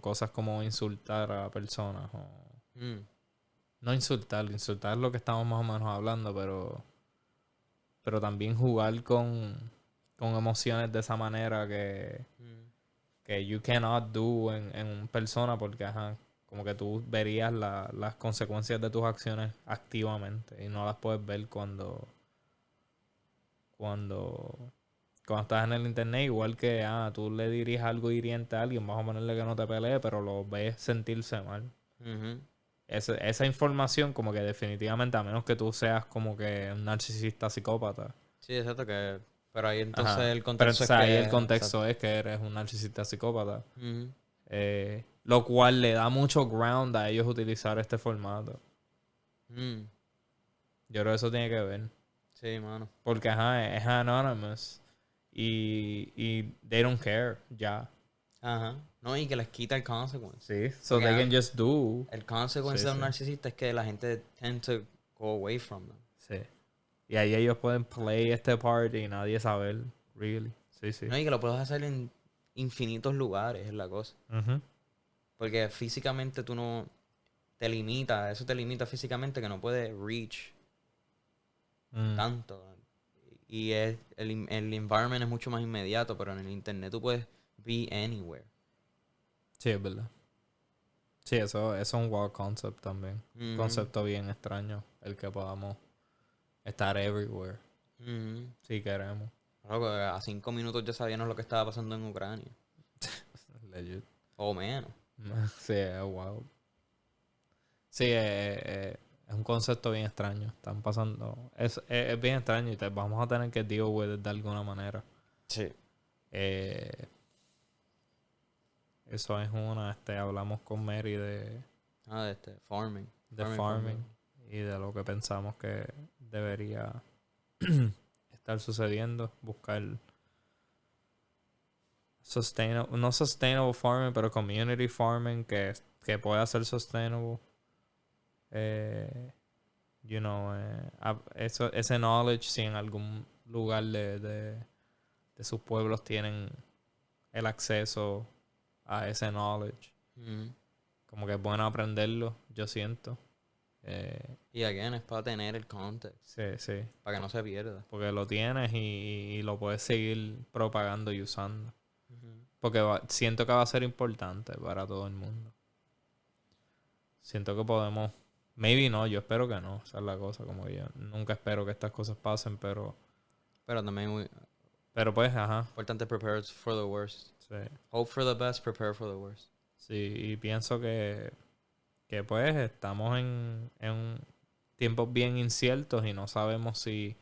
cosas como insultar a personas. mm, No insultar es lo que estamos más o menos hablando, pero también jugar con emociones de esa manera mm, que you cannot do en persona porque, ajá, como que tú verías las consecuencias de tus acciones activamente y no las puedes ver cuando, cuando estás en el internet, igual que, tú le dirías algo hiriente a alguien, vas a ponerle que no te pelee, pero lo ves sentirse mal. ujú. Esa información como que definitivamente, a menos que tú seas como que un narcisista psicópata. Sí, exacto, pero ahí entonces Ajá. el Pero contexto es entonces ahí el que, exacto. contexto es que eres un narcisista psicópata. Ujú. Lo cual le da mucho ground a ellos utilizar este formato. Mm, Yo creo que eso tiene que ver. sí, mano. Porque ajá, es anonymous. Y they don't care, ya. Ajá. No, y que les quita el consequence. Sí. So Porque they can just do. el consequence Sí, de un sí. narcisista es que la gente tend to go away from them. Sí. Y ahí ellos pueden play este part y nadie saber. Really. Sí. No, y que lo puedes hacer en infinitos lugares, es la cosa. Ujú. Porque físicamente tú no eso te limita físicamente que no puedes reach Mm. tanto. Y el environment es mucho más inmediato, pero en el internet tú puedes be anywhere. Sí, es verdad. Sí, eso es un wild concept también. Ujú, Concepto bien extraño. El que podamos estar everywhere. ujú. Si queremos. Loco, a 5 minutos ya sabíamos lo que estaba pasando en Ucrania. Legit. O menos. Sí, es wow. Sí, es un concepto bien extraño. Están pasando. Es bien extraño y vamos a tener que deal with it de alguna manera. Sí. Eh, eso es una. Hablamos con Mary De farming. de Farming for farming real. y de lo que pensamos que debería estar sucediendo. Buscar no sustainable farming, pero community farming que pueda ser sustainable. Eh, ese knowledge, si en algún lugar de sus pueblos tienen el acceso a ese knowledge, Ujú. como que es bueno aprenderlo, yo siento. Y again, es para tener el context. Sí, Para que no se pierda. porque lo tienes y lo puedes seguir propagando y usando. Ujú. Porque siento que va a ser importante para todo el mundo. Siento que podemos. Maybe no, yo espero que no. Esa es la cosa. Como que yo nunca espero que estas cosas pasen, pero. Pero también muy Pero pues, ajá. importante prepare for the worst. Sí. Hope for the best, prepare for the worst. Sí, y pienso que pues estamos en tiempos bien inciertos y no sabemos si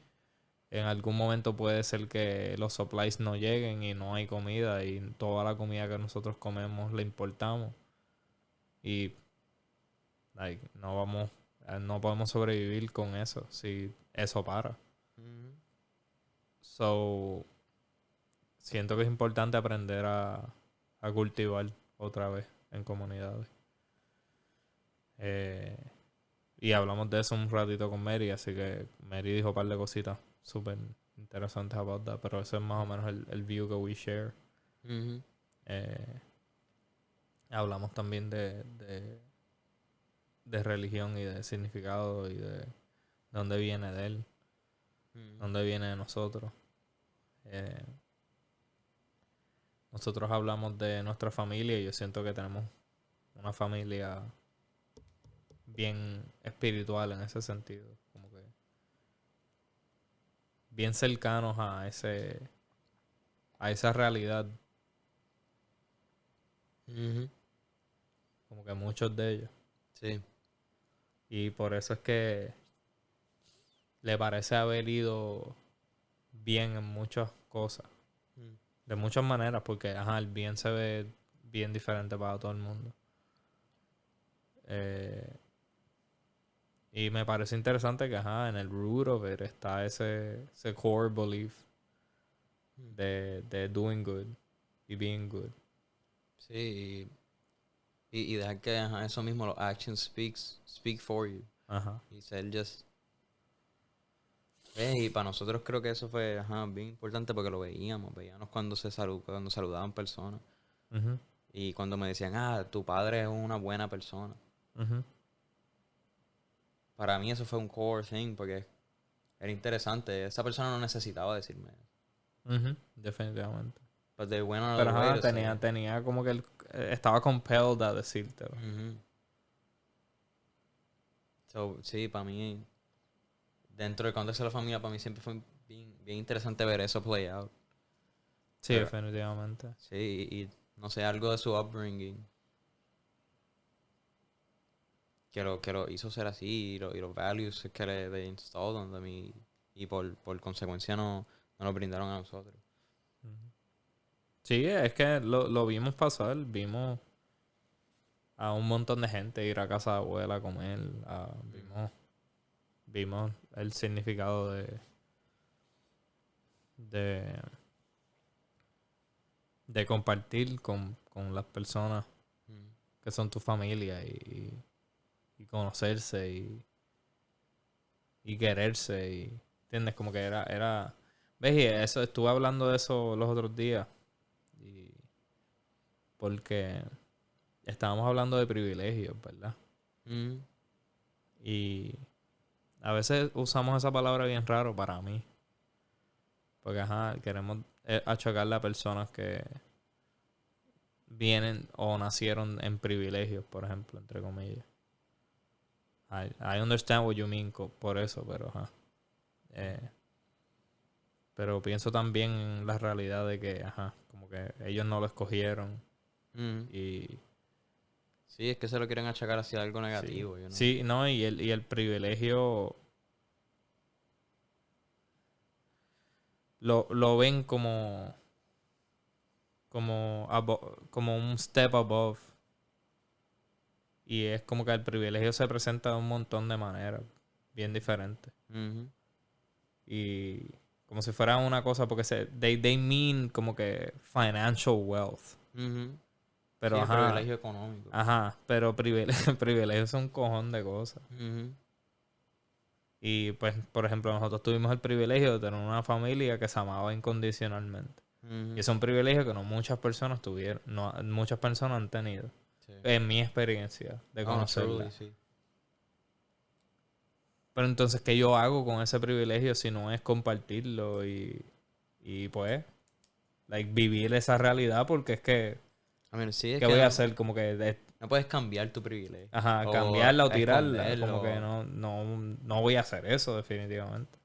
en algún momento puede ser que los supplies no lleguen y no hay comida y toda la comida que nosotros comemos la importamos y like, no podemos sobrevivir con eso si eso para. So, siento que es importante aprender a cultivar otra vez en comunidades. Y hablamos de eso un ratito con Mary, así que Mary dijo un par de cositas súper interesantes about that, pero eso es más o menos el view que we share. Hablamos también de religión y de significado y de dónde viene de él, dónde viene de nosotros. Nosotros hablamos de nuestra familia y yo siento que tenemos una familia bien espiritual en ese sentido, como que bien cercanos a esa realidad, como que muchos de ellos. Sí. Y por eso es que le parece haber ido bien en muchas cosas, de muchas maneras, porque el bien se ve bien diferente para todo el mundo. Y me parece interesante que en el root of it está ese core belief de doing good y being good. Sí, y dejar que eso mismo, los actions speak for you. Y ser just... y para nosotros creo que eso fue bien importante porque lo veíamos cuando cuando saludaban personas. Y cuando me decían, tu padre es una buena persona. Para mí eso fue un core thing porque era interesante. Esa persona no necesitaba decirme eso. Definitivamente. But they went out of Pero the way to say it. tenía como que estaba compelled a decirte. So, sí, para mí, dentro del contexto de la familia, para mí siempre fue bien interesante ver eso play out. Sí, pero, definitivamente. Sí, y no sé, algo de su upbringing que lo hizo ser así y los values que le installed en mí y por consecuencia no nos brindaron a nosotros. Sí, es que lo vimos pasar, vimos a un montón de gente ir a casa de abuela a comer, vimos el significado de compartir con las personas que son tu familia y conocerse y quererse y ¿entiendes? Como que era ves, y eso estuve hablando de eso los otros días y porque estábamos hablando de privilegios, ¿verdad? Y a veces usamos esa palabra bien raro para mí. Porque, queremos achacarle a personas que vienen o nacieron en privilegios, por ejemplo, entre comillas. I understand what you mean por eso, pero pero pienso también en la realidad de que, como que ellos no lo escogieron. Y sí, es que se lo quieren achacar hacia algo negativo. Sí, sí, no, y el privilegio lo ven como un step above. Y es como que el privilegio se presenta de un montón de maneras bien diferentes. Y como si fuera una cosa, porque they mean como que financial wealth. Pero sí, privilegio económico. Pero privilegio es un cojón de cosas. Y pues, por ejemplo, nosotros tuvimos el privilegio de tener una familia que se amaba incondicionalmente. Y es un privilegio que no muchas personas tuvieron, no muchas personas han tenido. Sí. En mi experiencia de conocerla. Sí. Pero entonces, ¿qué yo hago con ese privilegio si no es compartirlo y pues, vivir esa realidad? Porque es que, sí, ¿qué voy a hacer? Como que no puedes cambiar tu privilegio. Cambiarla o tirarla. Como que no voy a hacer eso definitivamente.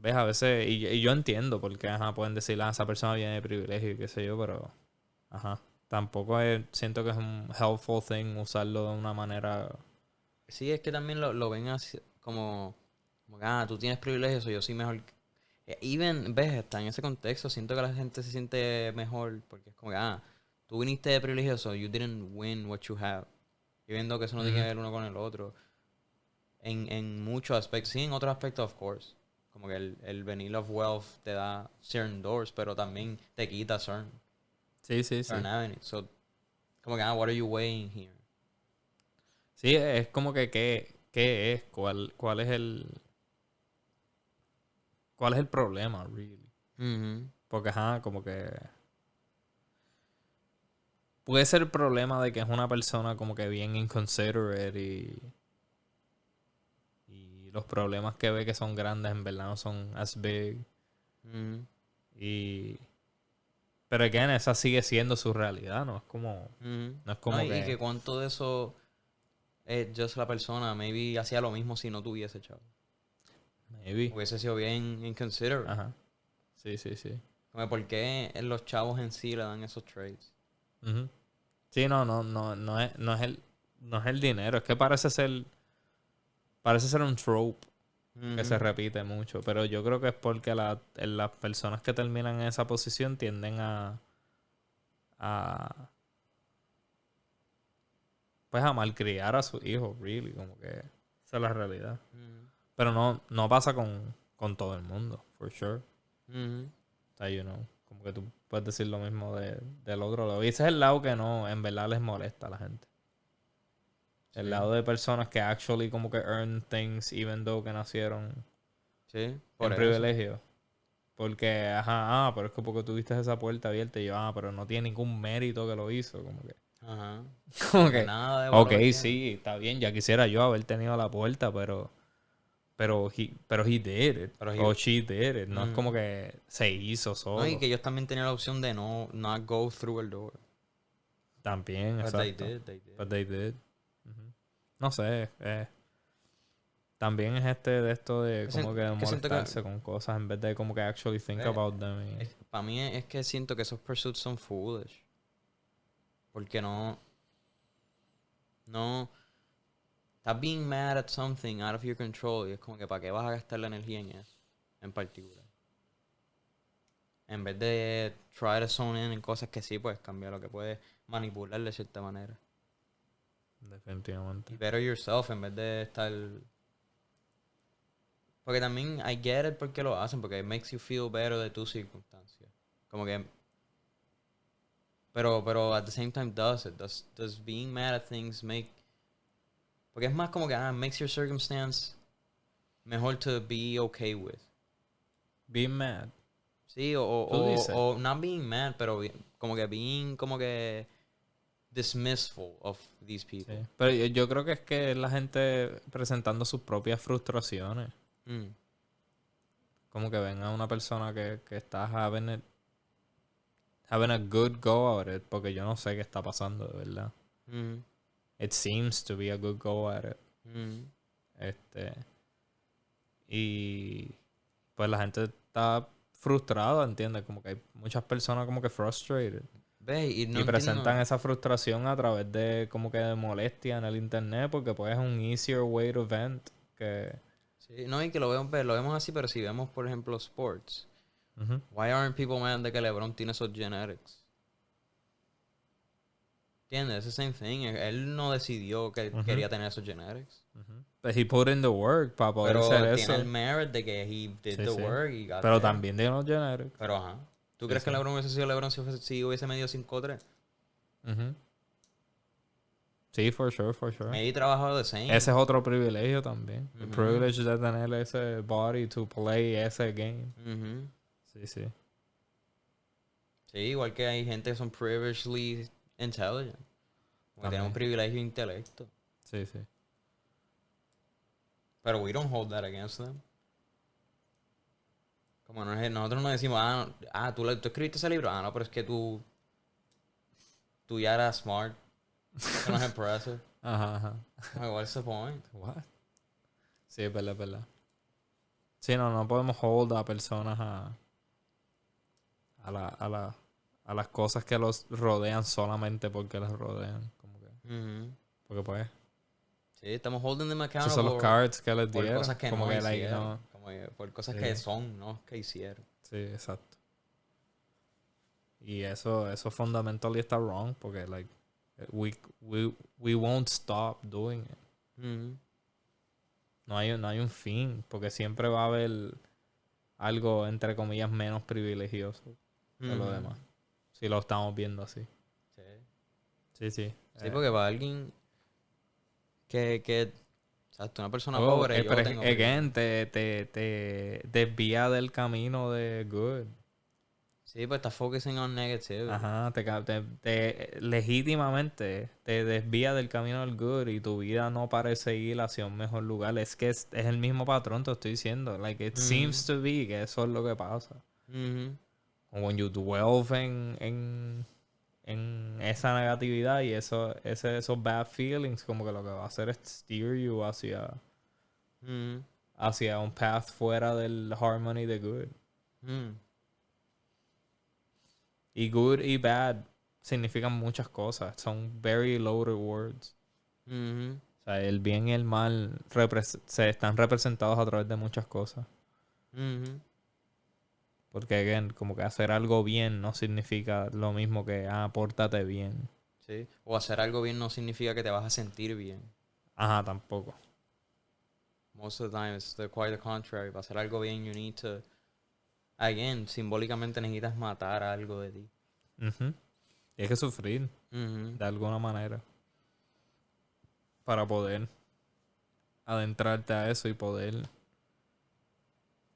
ves, a veces, y yo entiendo porque, ajá, pueden decir, esa persona viene de privilegio y qué sé yo, pero, ajá, tampoco siento que es un helpful thing usarlo de una manera. Sí, es que también lo ven así, como que, tú tienes privilegios, o yo soy mejor. Even, ves, está en ese contexto, siento que la gente se siente mejor, porque es como que, tú viniste de privilegioso, you didn't win what you have. Y viendo que eso no tiene que Ujú. ver uno con el otro. En muchos aspectos, sí, en otros aspectos, of course. Como que el venir of wealth te da certain doors, pero también te quita Sí, sí, sí. certain avenues. So, como que, what are you weighing here? Sí, es como que, ¿qué es? ¿Cuál es cuál es el problema, really? Mhm. Porque, ajá, como que puede ser el problema de que es una persona como que bien inconsiderate y los problemas que ve que son grandes en verdad no son as big. Mhm. Y pero again, esa sigue siendo su realidad, no es como Mhm. no es No, como y que que cuánto de eso es just la persona, maybe hacía lo mismo si no tuviese chavo. maybe. Hubiese sido bien inconsiderate. Ajá. Sí, sí, sí. Como, ¿por qué los chavos en sí le dan esos traits? Ujú. Sí, no es el dinero, es que parece ser un trope que se Mhm. repite mucho, pero yo creo que es porque las personas que terminan en esa posición tienden a pues a malcriar a sus hijos, really, como que esa es la realidad. Mhm. Pero no pasa con todo el mundo, for sure. Mhm. O sea, como que tú puedes decir lo mismo del otro lado. Y ese es el lado que no, en verdad les molesta a la gente. El Sí, lado de personas que actually como que earn things even though que nacieron sí, por en eso. privilegio. Porque, ajá, pero es que porque tuviste esa puerta abierta y yo, pero no tiene ningún mérito que lo hizo, como que. Ajá. Como Como que que, nada de ok, valor tiene. sí, está bien, ya quisiera yo haber tenido la puerta, pero he did it, Pero o she did it, no es como ujú. que se hizo No, y solo, que ellos también tenían la opción de no not go through el door. también, But they exacto, did, they did. but they did. Ujú. No sé, también es de esto de como que Que siento que, molestarse con cosas en vez de como que actually think eh, about them. para mí es que siento que esos pursuits son foolish. Porque no, estás being mad at something out of your control y es como que para qué vas a gastar la energía en eso, en particular. En vez de try to zone in en cosas que sí puedes cambiar, lo que puedes manipular de cierta manera. Definitivamente. Y better yourself en vez de estar. Porque también I get it porque lo hacen, porque it makes you feel better de tus circunstancias. Como que. Pero at the same time does it. Does being mad at things make. Porque es más como que makes your circumstance mejor to be okay with. Being mad. Sí, Tú dices. o not being mad, pero como que being como que dismissful of these Sí. people. Pero yo creo que es que es la gente presentando sus propias frustraciones. Mm, Como que ven a una persona que está having a good go at it, porque yo no sé qué está pasando de verdad. mm, It seems to be a good go at it. mm. Este, y pues la gente está frustrada, ¿entiendes? Como que hay muchas personas como que frustrated. Ve, y no Y presentan entiendo. esa frustración a través de como que de molestia en el internet, porque pues es un easier way to vent que. Sí, no, y que lo vemos así, pero si vemos, por ejemplo, sports. Ujú, Why aren't people mad de que LeBron tiene esos genetics? ¿Entiendes? Es the same thing. Él no decidió que ujú, quería tener esos genetics. ujú. But he put in the work para poder hacer Pero tiene el eso. merit de que he did Sí, the sí. work y got Pero there. también de los generics. Pero ajá. ¿Tú Sí, crees que sí. LeBron hubiese sido LeBron si hubiese medido 5'3"? Ujú. Sí, for sure, for sure. Maybe trabajado the Ese same. es otro privilegio también. El Ujú, privilege de tener ese body to play ese game. ujú. Sí, sí. Sí, igual que hay gente que son privilegedly intelligent. Porque tienen un También. privilegio de intelecto. Sí, sí. Pero we don't hold that against them. Como nosotros no decimos, tú escribiste ese libro. No, pero es que tú ya eras smart. Eso no es impressive. Ajá, ajá. What's the point? What? Sí, es verdad, es verdad. Sí, no podemos hold a personas a, la, a, la, a las cosas que los rodean solamente porque los rodean. Como que, Ujú. porque pues, Sí, estamos holding them esos son los accountable cards que les por dieron. cosas que Como no que, like, hicieron. no. Como que por cosas que Sí, son, no que hicieron. sí, exacto. Y eso fundamentally está wrong porque, like, we won't stop doing it. Ujú. No hay un fin, porque siempre va a haber algo, entre comillas, menos privilegioso que lo Ujú. demás. Si lo estamos viendo así. Sí. Sí, sí. Sí, porque para alguien que exacto, una persona Oh, pobre, yo pero tengo again, privilegio. te desvía del camino de good. Sí, pues está focusing on negativity. Ajá, legítimamente te desvía del camino del good y tu vida no parece ir hacia un mejor lugar. Es que es el mismo patrón, te estoy diciendo. Like, it Ujú. seems to be que eso es lo que pasa. Ujú. When you dwell en esa negatividad y esos bad feelings, como que lo que va a hacer es steer you Ujú. hacia un path fuera del harmony de good. Ujú. Y good y bad significan muchas cosas. Son very loaded words. Ujú. O sea, el bien y el mal se están representados a través de muchas cosas. Ujú. Porque, again, como que hacer algo bien no significa lo mismo que, pórtate bien. Sí. O hacer algo bien no significa que te vas a sentir bien. Ajá, tampoco. Most of the time it's quite the contrary. Para hacer algo bien, you need to, again, simbólicamente necesitas matar algo de ti. Ujú. Y hay que sufrir Ujú. de alguna manera para poder adentrarte a eso y poder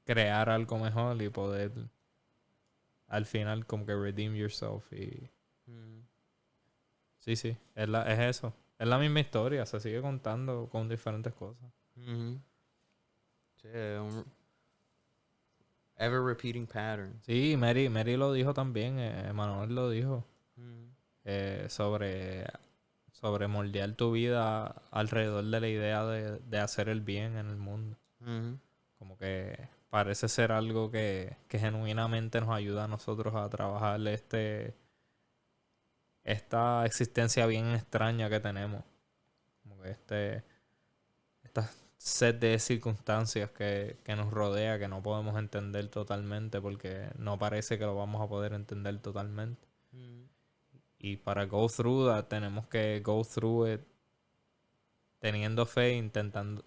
crear algo mejor y poder al final como que redeem yourself y Ujú. sí, sí, es eso. Es la misma historia, se sigue contando con diferentes cosas. Ujú. Sí, un ever repeating pattern. Sí, Mary lo dijo también, Manuel lo dijo, Ujú. sobre moldear tu vida alrededor de la idea de hacer el bien en el mundo. Ujú. Como que parece ser algo que genuinamente nos ayuda a nosotros a trabajar esta existencia bien extraña que tenemos. Como que esta set de circunstancias que nos rodea, que no podemos entender totalmente porque no parece que lo vamos a poder entender totalmente. Ujú. Y para go through that tenemos que go through it teniendo fe, intentando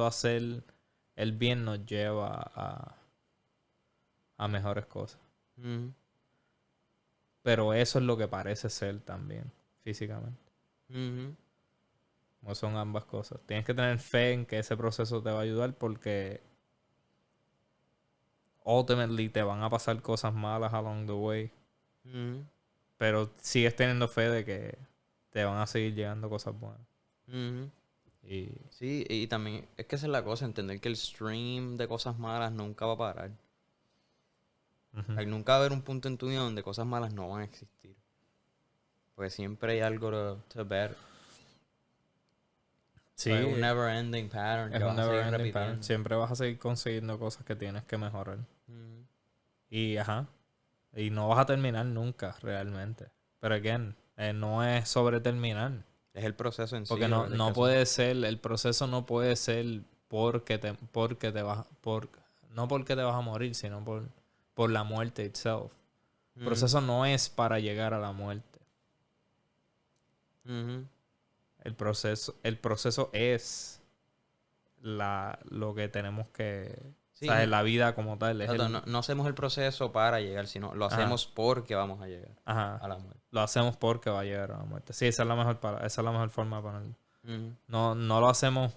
hacer el bien nos lleva a mejores cosas. Ujú. Pero eso es lo que parece ser también, físicamente. Ujú. No son ambas cosas. Tienes que tener fe en que ese proceso te va a ayudar porque ultimately te van a pasar cosas malas along the way. Ujú. Pero sigues teniendo fe de que te van a seguir llegando cosas buenas. Ujú. Y Sí, y también es que esa es la cosa, entender que el stream de cosas malas nunca va a parar. ujú. Hay nunca va a haber un punto en tu vida donde cosas malas no van a existir. Porque siempre hay algo to ver. So, es un Sí, never ending pattern es que un vas a never seguir ending pattern. repitiendo. Siempre vas a seguir consiguiendo cosas que tienes que mejorar. Ujú. Y ajá. Y no vas a terminar nunca, realmente. Pero again, no es sobre terminar. Es el proceso en Porque sí, ¿verdad? no puede ser, el proceso no puede ser no porque te vas a morir, sino por la muerte itself. El Ujú. proceso no es para llegar a la muerte. Ujú. El proceso es lo que tenemos que, o Sí, sea, la vida como tal, es exacto, no, no hacemos el proceso para llegar, sino lo ajá, hacemos porque vamos a llegar ajá, a la muerte. lo hacemos porque va a llegar a la muerte. Sí, esa es la mejor forma de ponerlo. Ujú. No lo hacemos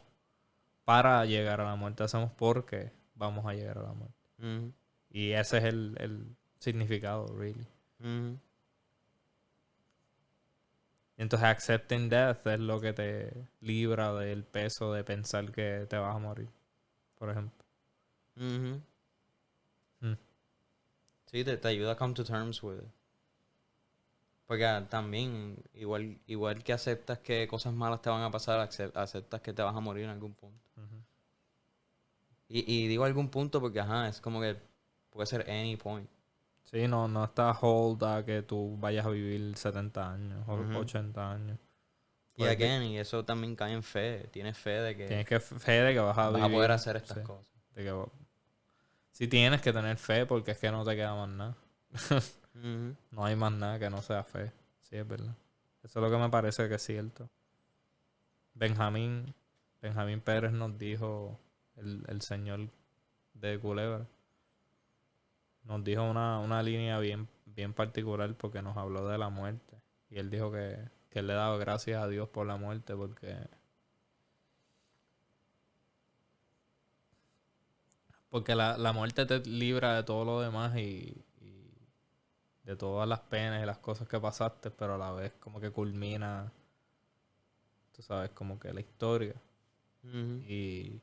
para llegar a la muerte, hacemos porque vamos a llegar a la muerte. Ujú. Y ese es el significado, really. Ujú. Y entonces, accepting death es lo que te libra del peso de pensar que te vas a morir, por ejemplo. Ujú. Mm. Sí, te ayuda a come to terms with it. Porque también, igual que aceptas que cosas malas te van a pasar, aceptas que te vas a morir en algún punto. Ujú. Y digo algún punto porque, ajá, es como que puede ser any point. Sí, no está hold a que tú vayas a vivir 70 años o Ujú. 80 años. Y Pues again, y eso también cae en fe. Tienes fe de que tienes que fe de que vas a vas a poder vivir. hacer Sí, estas cosas. de que sí tienes que tener fe porque es que no te queda más nada. Ujú. No hay más nada que no sea fe. Sí, es verdad. Eso es lo que me parece que es cierto. Benjamín, Benjamín Pérez nos dijo, el señor de Culebra, nos dijo una línea bien particular porque nos habló de la muerte. Y él dijo que él le daba gracias a Dios por la muerte porque la muerte te libra de todo lo demás y de todas las penas y las cosas que pasaste, pero a la vez como que culmina, tú sabes, como que la historia. Ujú. Y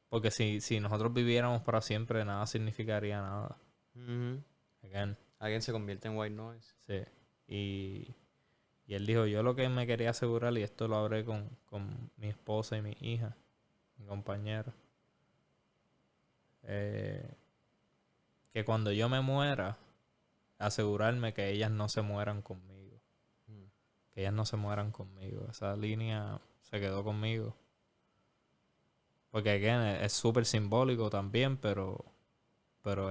porque si nosotros viviéramos para siempre, nada significaría nada. Ujú. Again, Alguien se convierte en white noise. sí. Y, y él dijo, yo lo que me quería asegurar, y esto lo hablé con mi esposa y mi hija, mi compañera, eh, que cuando yo me muera, asegurarme que ellas no se mueran conmigo. Mm. Que ellas no se mueran conmigo. Esa línea se quedó conmigo. Porque again, es súper simbólico también, pero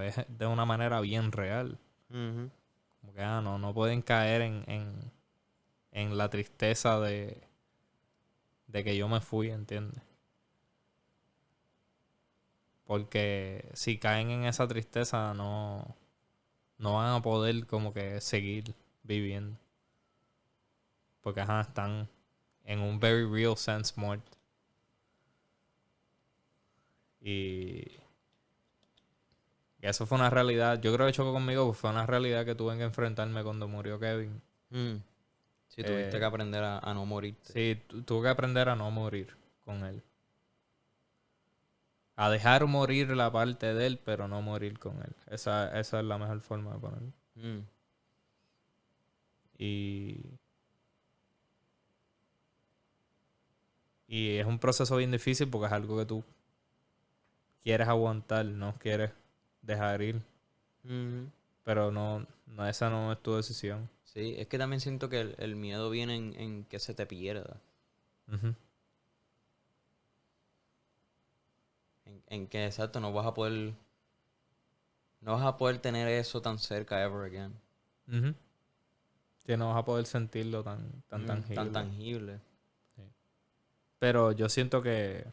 es de una manera bien real. Ujú. Como que no pueden caer en la tristeza de que yo me fui, ¿entiendes? Porque si caen en esa tristeza no van a poder como que seguir viviendo. Porque ajá, están en un very real sense muertos. Y eso fue una realidad. Yo creo que chocó conmigo porque fue una realidad que tuve que enfrentarme cuando murió Kevin. Mm. Sí, tuviste que Eh, aprender a no morirte. sí, tuve que aprender a no morir con él. A dejar morir la parte de él, pero no morir con él. Esa es la mejor forma de ponerlo. Mm. Y, y es un proceso bien difícil porque es algo que tú quieres aguantar, no quieres dejar ir. Ujú. Pero esa no es tu decisión. Sí, es que también siento que el miedo viene en que se te pierda. Ujú, En que, exacto, no vas a poder tener eso tan cerca ever again. ujú. Que no vas a poder sentirlo tan Tan tangible. tangible. Sí. Pero yo siento que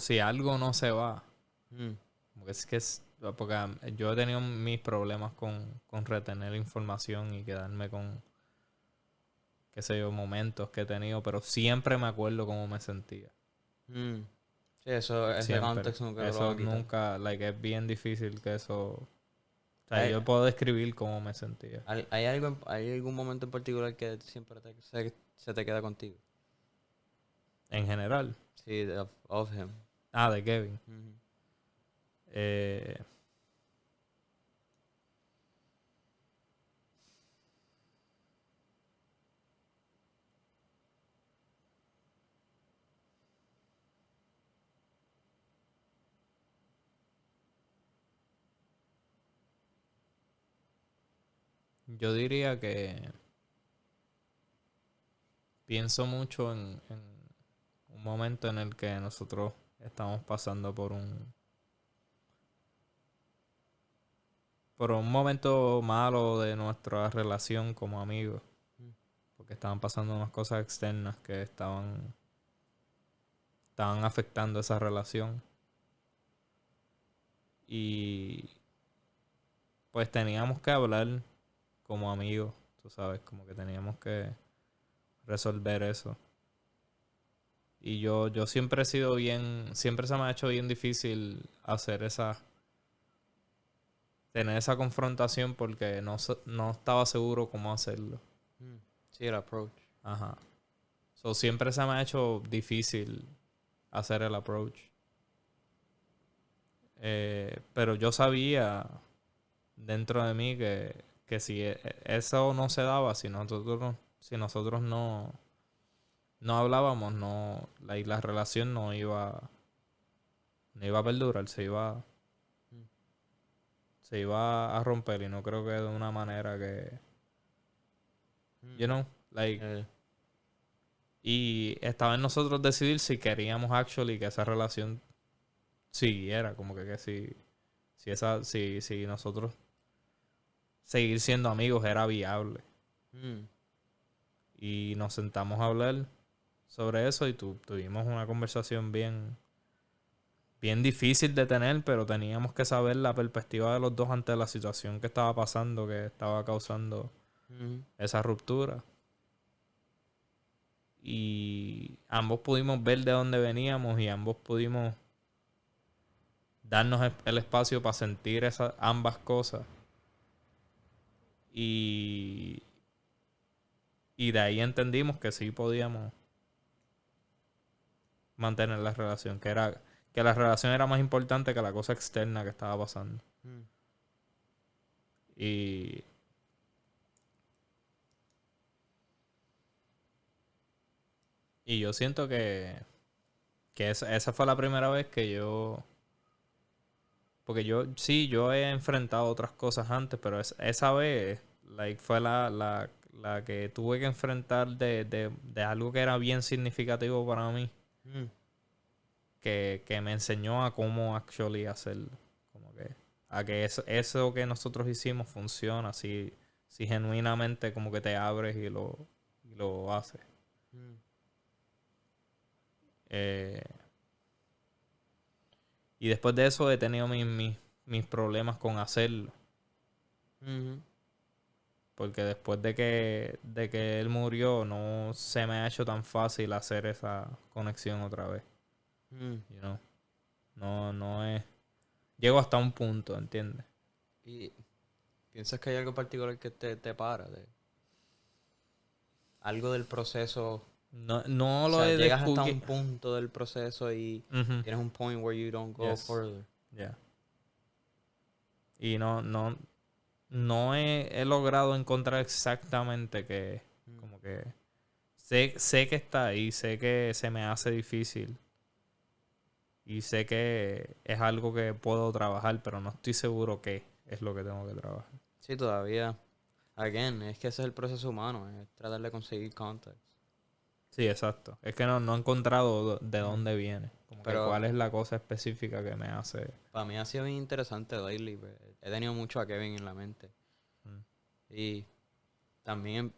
si algo no se va, Mm. porque porque yo he tenido mis problemas con retener información y quedarme con, qué sé yo, momentos que he tenido, pero siempre me acuerdo cómo me sentía. Mm. Sí, eso, ese Siempre. contexto nunca te lo va Eso a quitar. nunca, es bien difícil que eso. O sea, ¿Hay, yo puedo describir cómo me sentía. hay algún momento en particular que siempre se te queda contigo? En general. Sí, of him. De Kevin. Ujú. Eh, yo diría que pienso mucho en un momento en el que nosotros estamos pasando por un momento malo de nuestra relación como amigos, Mm. porque estaban pasando unas cosas externas que estaban afectando esa relación y pues teníamos que hablar como amigos, tú sabes, como que teníamos que resolver eso. Y yo siempre he sido siempre se me ha hecho bien difícil tener esa confrontación porque no estaba seguro cómo hacerlo. Mm. Sí, el approach. Ajá. Siempre se me ha hecho difícil hacer el approach. Pero yo sabía dentro de mí que si eso no se daba, si nosotros no hablábamos, la relación no iba. no iba a perdurar, se iba a romper y no creo que de una manera que, you know, like, y estaba en nosotros decidir si queríamos actually que esa relación siguiera, como que si nosotros seguir siendo amigos era viable. Y nos sentamos a hablar sobre eso y tuvimos una conversación bien difícil de tener, pero teníamos que saber la perspectiva de los dos ante la situación que estaba pasando, que estaba causando esa ruptura. Y ambos pudimos ver de dónde veníamos y ambos pudimos darnos el espacio para sentir ambas cosas. Y de ahí entendimos que sí podíamos mantener la relación, que la relación era más importante que la cosa externa que estaba pasando. Y yo siento que esa fue la primera vez que yo... Porque yo he enfrentado otras cosas antes, pero esa vez like, fue la que tuve que enfrentar de algo que era bien significativo para mí. Que me enseñó a cómo actually hacerlo. Como que a que eso que nosotros hicimos funciona si genuinamente como que te abres y lo haces. Y después de eso he tenido mis problemas con hacerlo. Porque después de que él murió, no se me ha hecho tan fácil hacer esa conexión otra vez. You know? No es... Llego hasta un punto, ¿entiendes? ¿Y piensas que hay algo particular que te para? Algo del proceso... No O lo sea, he llegas hasta un descubierto. punto del proceso y tienes un point where you don't go further. Yeah. Y no he logrado encontrar exactamente que como que sé que está ahí, sé que se me hace difícil y sé que es algo que puedo trabajar, pero no estoy seguro qué es lo que tengo que trabajar. Sí, todavía. Again, es que ese es el proceso humano, es tratar de conseguir context. Sí, exacto. Es que no he encontrado de dónde viene. Como que Pero cuál es la cosa específica que me hace... para mí ha sido bien interesante Lately. Pues, he tenido mucho a Kevin en la mente. Y también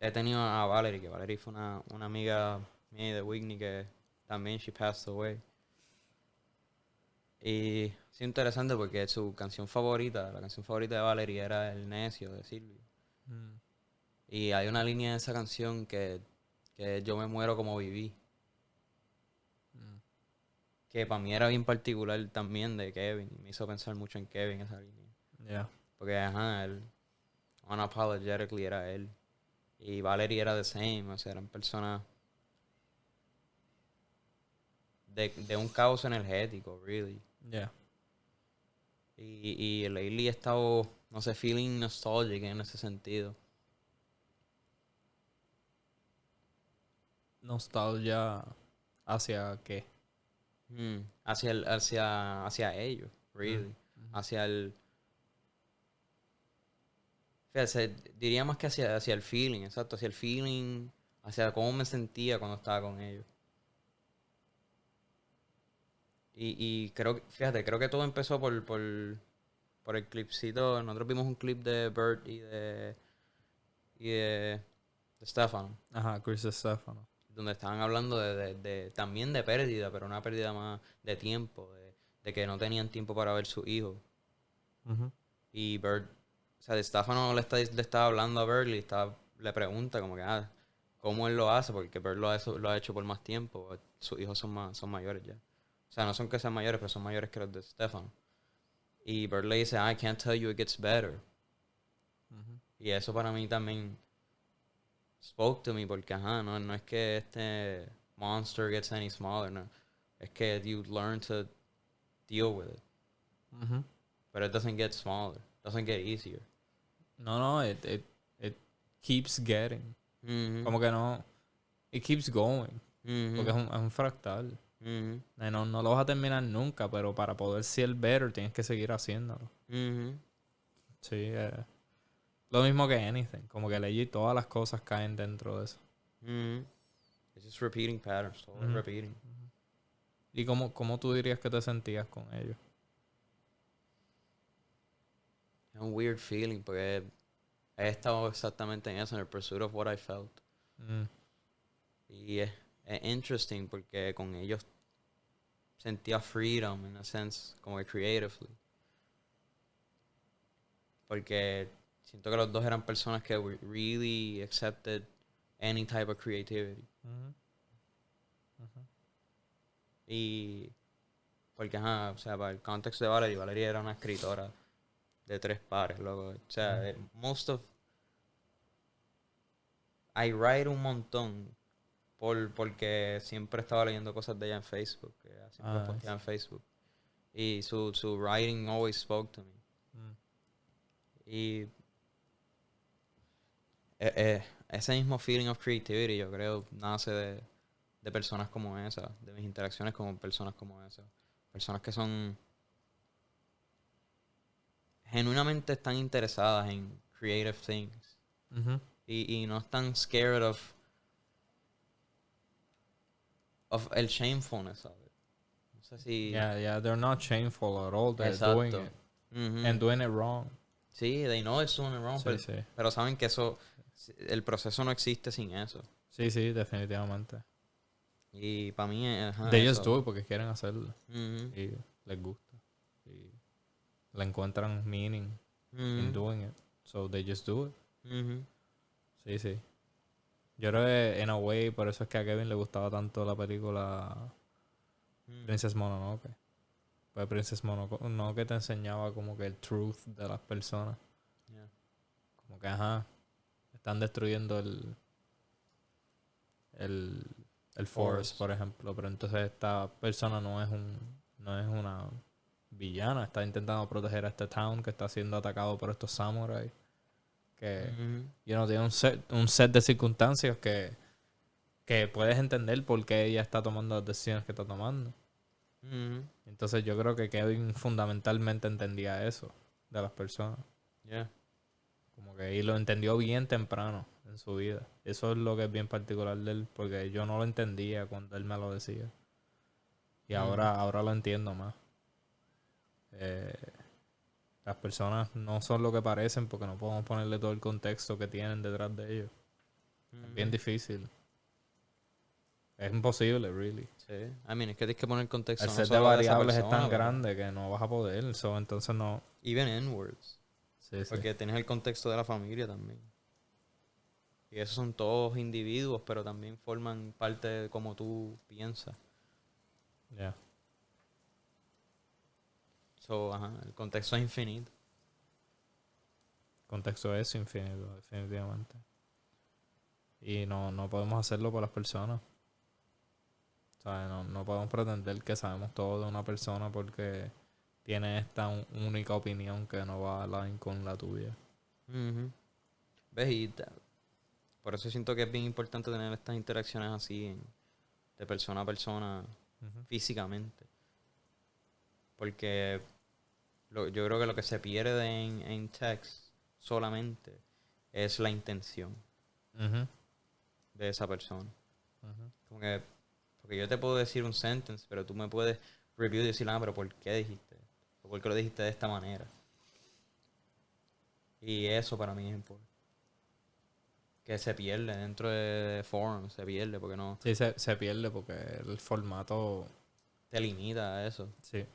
he tenido a Valerie, que Valerie fue una amiga mía de Whitney que también she passed away. Y es interesante porque su canción favorita, la canción favorita de Valerie era El Necio de Silvio. Y hay una línea de esa canción que yo me muero como viví. Que para mí era bien particular también de Kevin. Me hizo pensar mucho en Kevin esa línea. Yeah. Porque, él, unapologetically era él. Y Valerie era the same. O sea, eran personas de un caos energético, really. Yeah. Y lately he estado, no sé, feeling nostalgic en ese sentido. Nostalgia hacia qué. Hacia ellos, really. Hacia el... Fíjate, diría más que hacia el feeling, exacto. Hacia el feeling, hacia cómo me sentía cuando estaba con ellos. Y creo que todo empezó por el clipcito. Nosotros vimos un clip de Bert y de Stefano. Ajá, Chris Stefano. Donde estaban hablando también de pérdida, pero una pérdida más de tiempo, de que no tenían tiempo para ver su hijo. Y Bert, o sea, de Stefano le estaba hablando a Bert y le pregunta como que, ¿cómo él lo hace? Porque Bert lo ha hecho por más tiempo. Sus hijos son mayores ya. O sea, no son que sean mayores, pero son mayores que los de Stefano. Y Bert le dice, I can't tell you it gets better. Y eso para mí también spoke to me, porque no es que este monster gets any smaller, no. Es que you learn to deal with it. But it doesn't get smaller. It doesn't get easier. No, it keeps getting. Como que no, it keeps going. Porque es un fractal. Ujú, No lo vas a terminar nunca, pero para poder ser better tienes que seguir haciéndolo. ujú, Sí, lo mismo que anything. Como que legit todas las cosas caen dentro de eso. ujú. It's just repeating patterns, todo es Ujú. repeating. ¿Y cómo tú dirías que te sentías con ellos? Es un weird feeling porque he estado exactamente en eso, en el pursuit of what I felt. Mm, Y es interesting porque con ellos sentía freedom, in a sense, como que creatively. Porque siento que los dos eran personas que really accepted any type of creativity. ujú, ujú. Y porque, ajá, o sea, para el contexto de Valerie era una escritora de 3 pares, loco. O sea, I write un montón porque siempre estaba leyendo cosas de ella en Facebook, que ella siempre Ah, posteaba en Facebook. Y su writing always spoke to me. mm, Y ese mismo feeling of creativity, yo creo, nace de personas como esa, de mis interacciones con personas como esa. Personas que son genuinamente están interesadas en creative things ujú. y no están scared of el shamefulness, ¿sabes? No sé si... Yeah, they're not shameful at all. They're doing Exacto. it. And Ujú. doing it wrong. Sí, they know it's doing it wrong, Sí, sí. pero saben que eso, el proceso no existe sin eso. Sí, sí, definitivamente. Y para mí, ajá, They just eso. do it porque quieren hacerlo. Ujú, Y les gusta. Y le encuentran meaning in ujú, doing it. So they just do it. ujú, Sí, sí. Yo creo que, in a way, por eso es que a Kevin le gustaba tanto la película ujú. Princess Mononoke. Pues Princess Mononoke te enseñaba como que el truth de las personas. Yeah. Como que, ajá, están destruyendo el, el forest, Forest. por ejemplo. Pero entonces esta persona no es una villana. Está intentando proteger a este town que está siendo atacado por estos samuráis. Que, Ujú, tiene un set de circunstancias que puedes entender por qué ella está tomando las decisiones que está tomando. ujú. Entonces yo creo que Kevin fundamentalmente entendía eso de las personas. Yeah. Como que y lo entendió bien temprano en su vida. Eso es lo que es bien particular de él, porque yo no lo entendía cuando él me lo decía. Y Ujú, ahora lo entiendo más. Eh, las personas no son lo que parecen porque no podemos ponerle todo el contexto que tienen detrás de ellos. Es bien ujú. difícil. Es imposible, really. Sí. I mean, es que tienes que poner El contexto no set de solo de esa variables es persona, tan pero grande que no vas a poder. So, entonces no. even inwards. Sí, sí. Porque tienes el contexto de la familia también. Y esos son todos individuos, pero también forman parte de cómo tú piensas. Ya. So, ajá, el contexto es infinito. Contexto es infinito, definitivamente. Y no podemos hacerlo por las personas. ¿Sabes? No podemos pretender que sabemos todo de una persona porque tiene esta única opinión que no va a align con la tuya. Ujú. ¿Ves? Por eso siento que es bien importante tener estas interacciones así, de persona a persona, Ujú. físicamente. Porque yo creo que lo que se pierde en text solamente es la intención Ujú. de esa persona. Ujú. Como que, porque yo te puedo decir un sentence, pero tú me puedes review y decir, ah, pero ¿por qué dijiste esto? ¿O por qué lo dijiste de esta manera? Y eso para mí es importante. Que se pierde dentro de forums, se pierde porque no Sí, se pierde porque el formato. te limita a eso. Sí.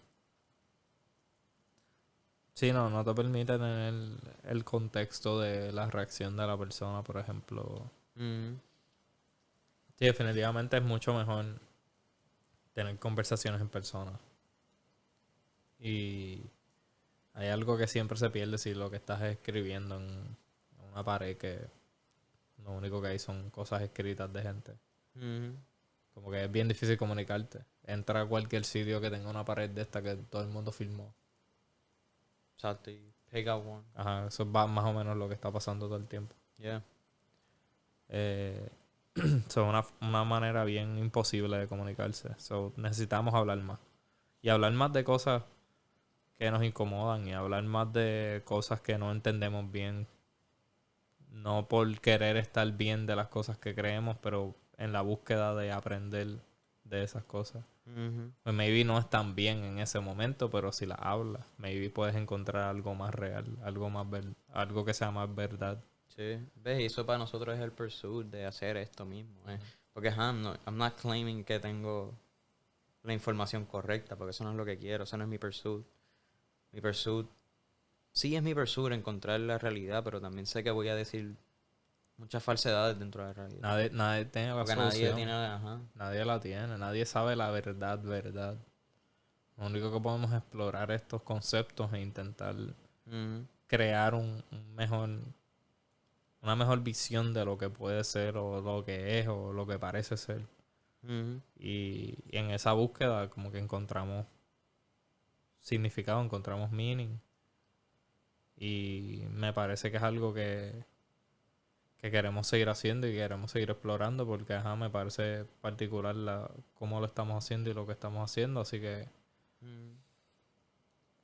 Sí, no te permite tener el contexto de la reacción de la persona, por ejemplo. Ujú, Sí, definitivamente es mucho mejor tener conversaciones en persona. Y hay algo que siempre se pierde si lo que estás escribiendo en una pared que lo único que hay son cosas escritas de gente. ujú. Como que es bien difícil comunicarte. Entra a cualquier sitio que tenga una pared de esta que todo el mundo filmó. Exacto, y pick out one. Ajá, eso es más o menos lo que está pasando todo el tiempo. Yeah. Eh, son una manera bien imposible de comunicarse. So, necesitamos hablar más. Y hablar más de cosas que nos incomodan y hablar más de cosas que no entendemos bien. No por querer estar bien de las cosas que creemos, pero en la búsqueda de aprender de esas cosas. Ujú. Pues maybe no están bien en ese momento, pero si las hablas, maybe puedes encontrar algo más real, algo que sea más verdad. Sí, ves, y eso para nosotros es el pursuit de hacer esto mismo, porque ajá, I'm not claiming que tengo la información correcta, porque eso no es lo que quiero, eso no es mi pursuit. Mi pursuit, sí es mi pursuit encontrar la realidad, pero también sé que voy a decir muchas falsedades dentro de la realidad. Nadie tiene la Porque nadie solución. tiene, ajá. Nadie la tiene. Nadie sabe la verdad. Lo único que podemos es explorar estos conceptos e intentar Ujú, crear una mejor visión de lo que puede ser o lo que es o lo que parece ser. ujú, Y en esa búsqueda como que encontramos significado, encontramos meaning. Y me parece que es algo que queremos seguir haciendo y queremos seguir explorando porque ajá, me parece particular cómo lo estamos haciendo y lo que estamos haciendo. Así que ujú.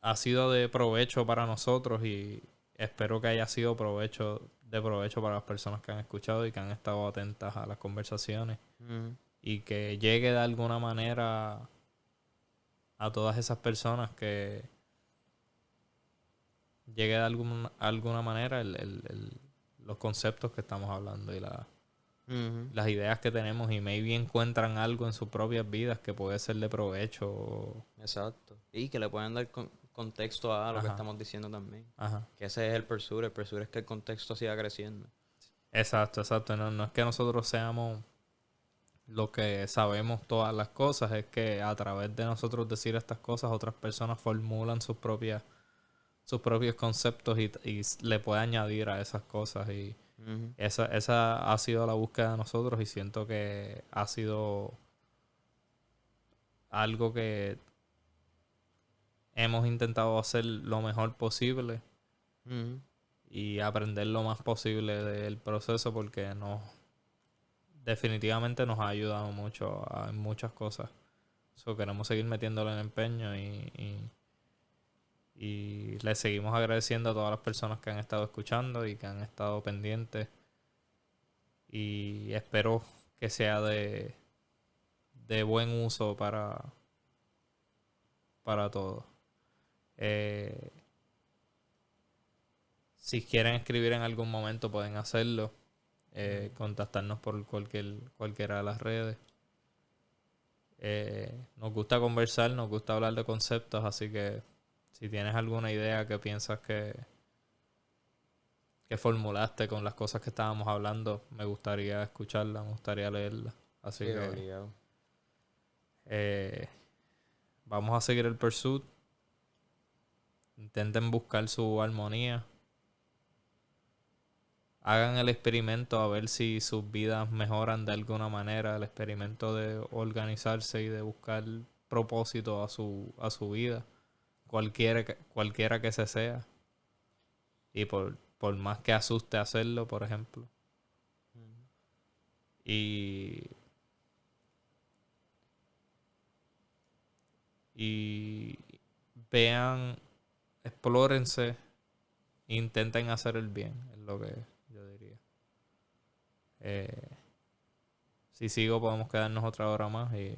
ha sido de provecho para nosotros y espero que haya sido de provecho para las personas que han escuchado y que han estado atentas a las conversaciones Ujú. y que llegue de alguna manera a todas esas personas que llegue de alguna manera los conceptos que estamos hablando y Ujú. las ideas que tenemos y maybe encuentran algo en sus propias vidas que puede ser de provecho. Exacto. Y que le pueden dar contexto a lo que Ajá, estamos diciendo también. ajá. Que ese es el pursuit es que el contexto siga creciendo. Exacto. No es que nosotros seamos lo que sabemos todas las cosas, es que a través de nosotros decir estas cosas, otras personas formulan sus propios conceptos y le puede añadir a esas cosas. Y Ujú, esa ha sido la búsqueda de nosotros y siento que ha sido algo que hemos intentado hacer lo mejor posible ujú. y aprender lo más posible del proceso porque definitivamente nos ha ayudado mucho en muchas cosas. So, queremos seguir metiéndole en empeño y le seguimos agradeciendo a todas las personas que han estado escuchando y que han estado pendientes y espero que sea de buen uso para todos. Eh, si quieren escribir en algún momento pueden hacerlo, contactarnos por cualquiera de las redes. Nos gusta conversar, nos gusta hablar de conceptos, así que si tienes alguna idea que piensas que formulaste con las cosas que estábamos hablando, me gustaría escucharla, me gustaría leerla. Así Sí, que obligado. eh, vamos a seguir el pursuit. Intenten buscar su armonía. Hagan el experimento a ver si sus vidas mejoran de alguna manera. El experimento de organizarse y de buscar propósito a su vida. Cualquiera que se sea. Y por más que asuste hacerlo, por ejemplo. Ujú. Y, y vean, explórense, intenten hacer el bien, es lo que yo diría. Eh, si sigo podemos quedarnos otra hora más y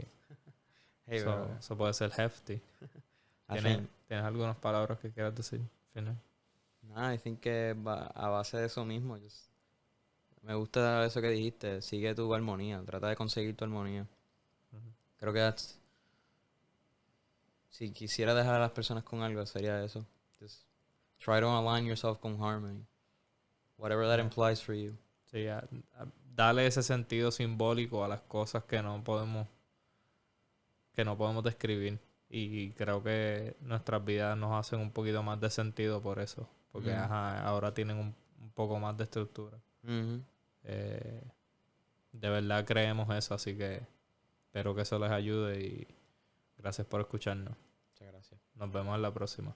Hey, bro. eso puede ser hefty. I think, ¿Tienes algunas palabras que quieras decir? Final. nada, I think que a base de eso mismo, me gusta eso que dijiste, sigue tu armonía, trata de conseguir tu armonía. Ujú. Creo que si quisiera dejar a las personas con algo, sería eso. Just try to align yourself con harmony, whatever that Yeah. implies for you. Sí, dale ese sentido simbólico a las cosas que no podemos describir. Y creo que nuestras vidas nos hacen un poquito más de sentido por eso. Porque Mm. ajá, ahora tienen un poco más de estructura. Mhm. Eh, de verdad creemos eso, así que espero que eso les ayude y gracias por escucharnos. Muchas gracias. Nos vemos en la próxima.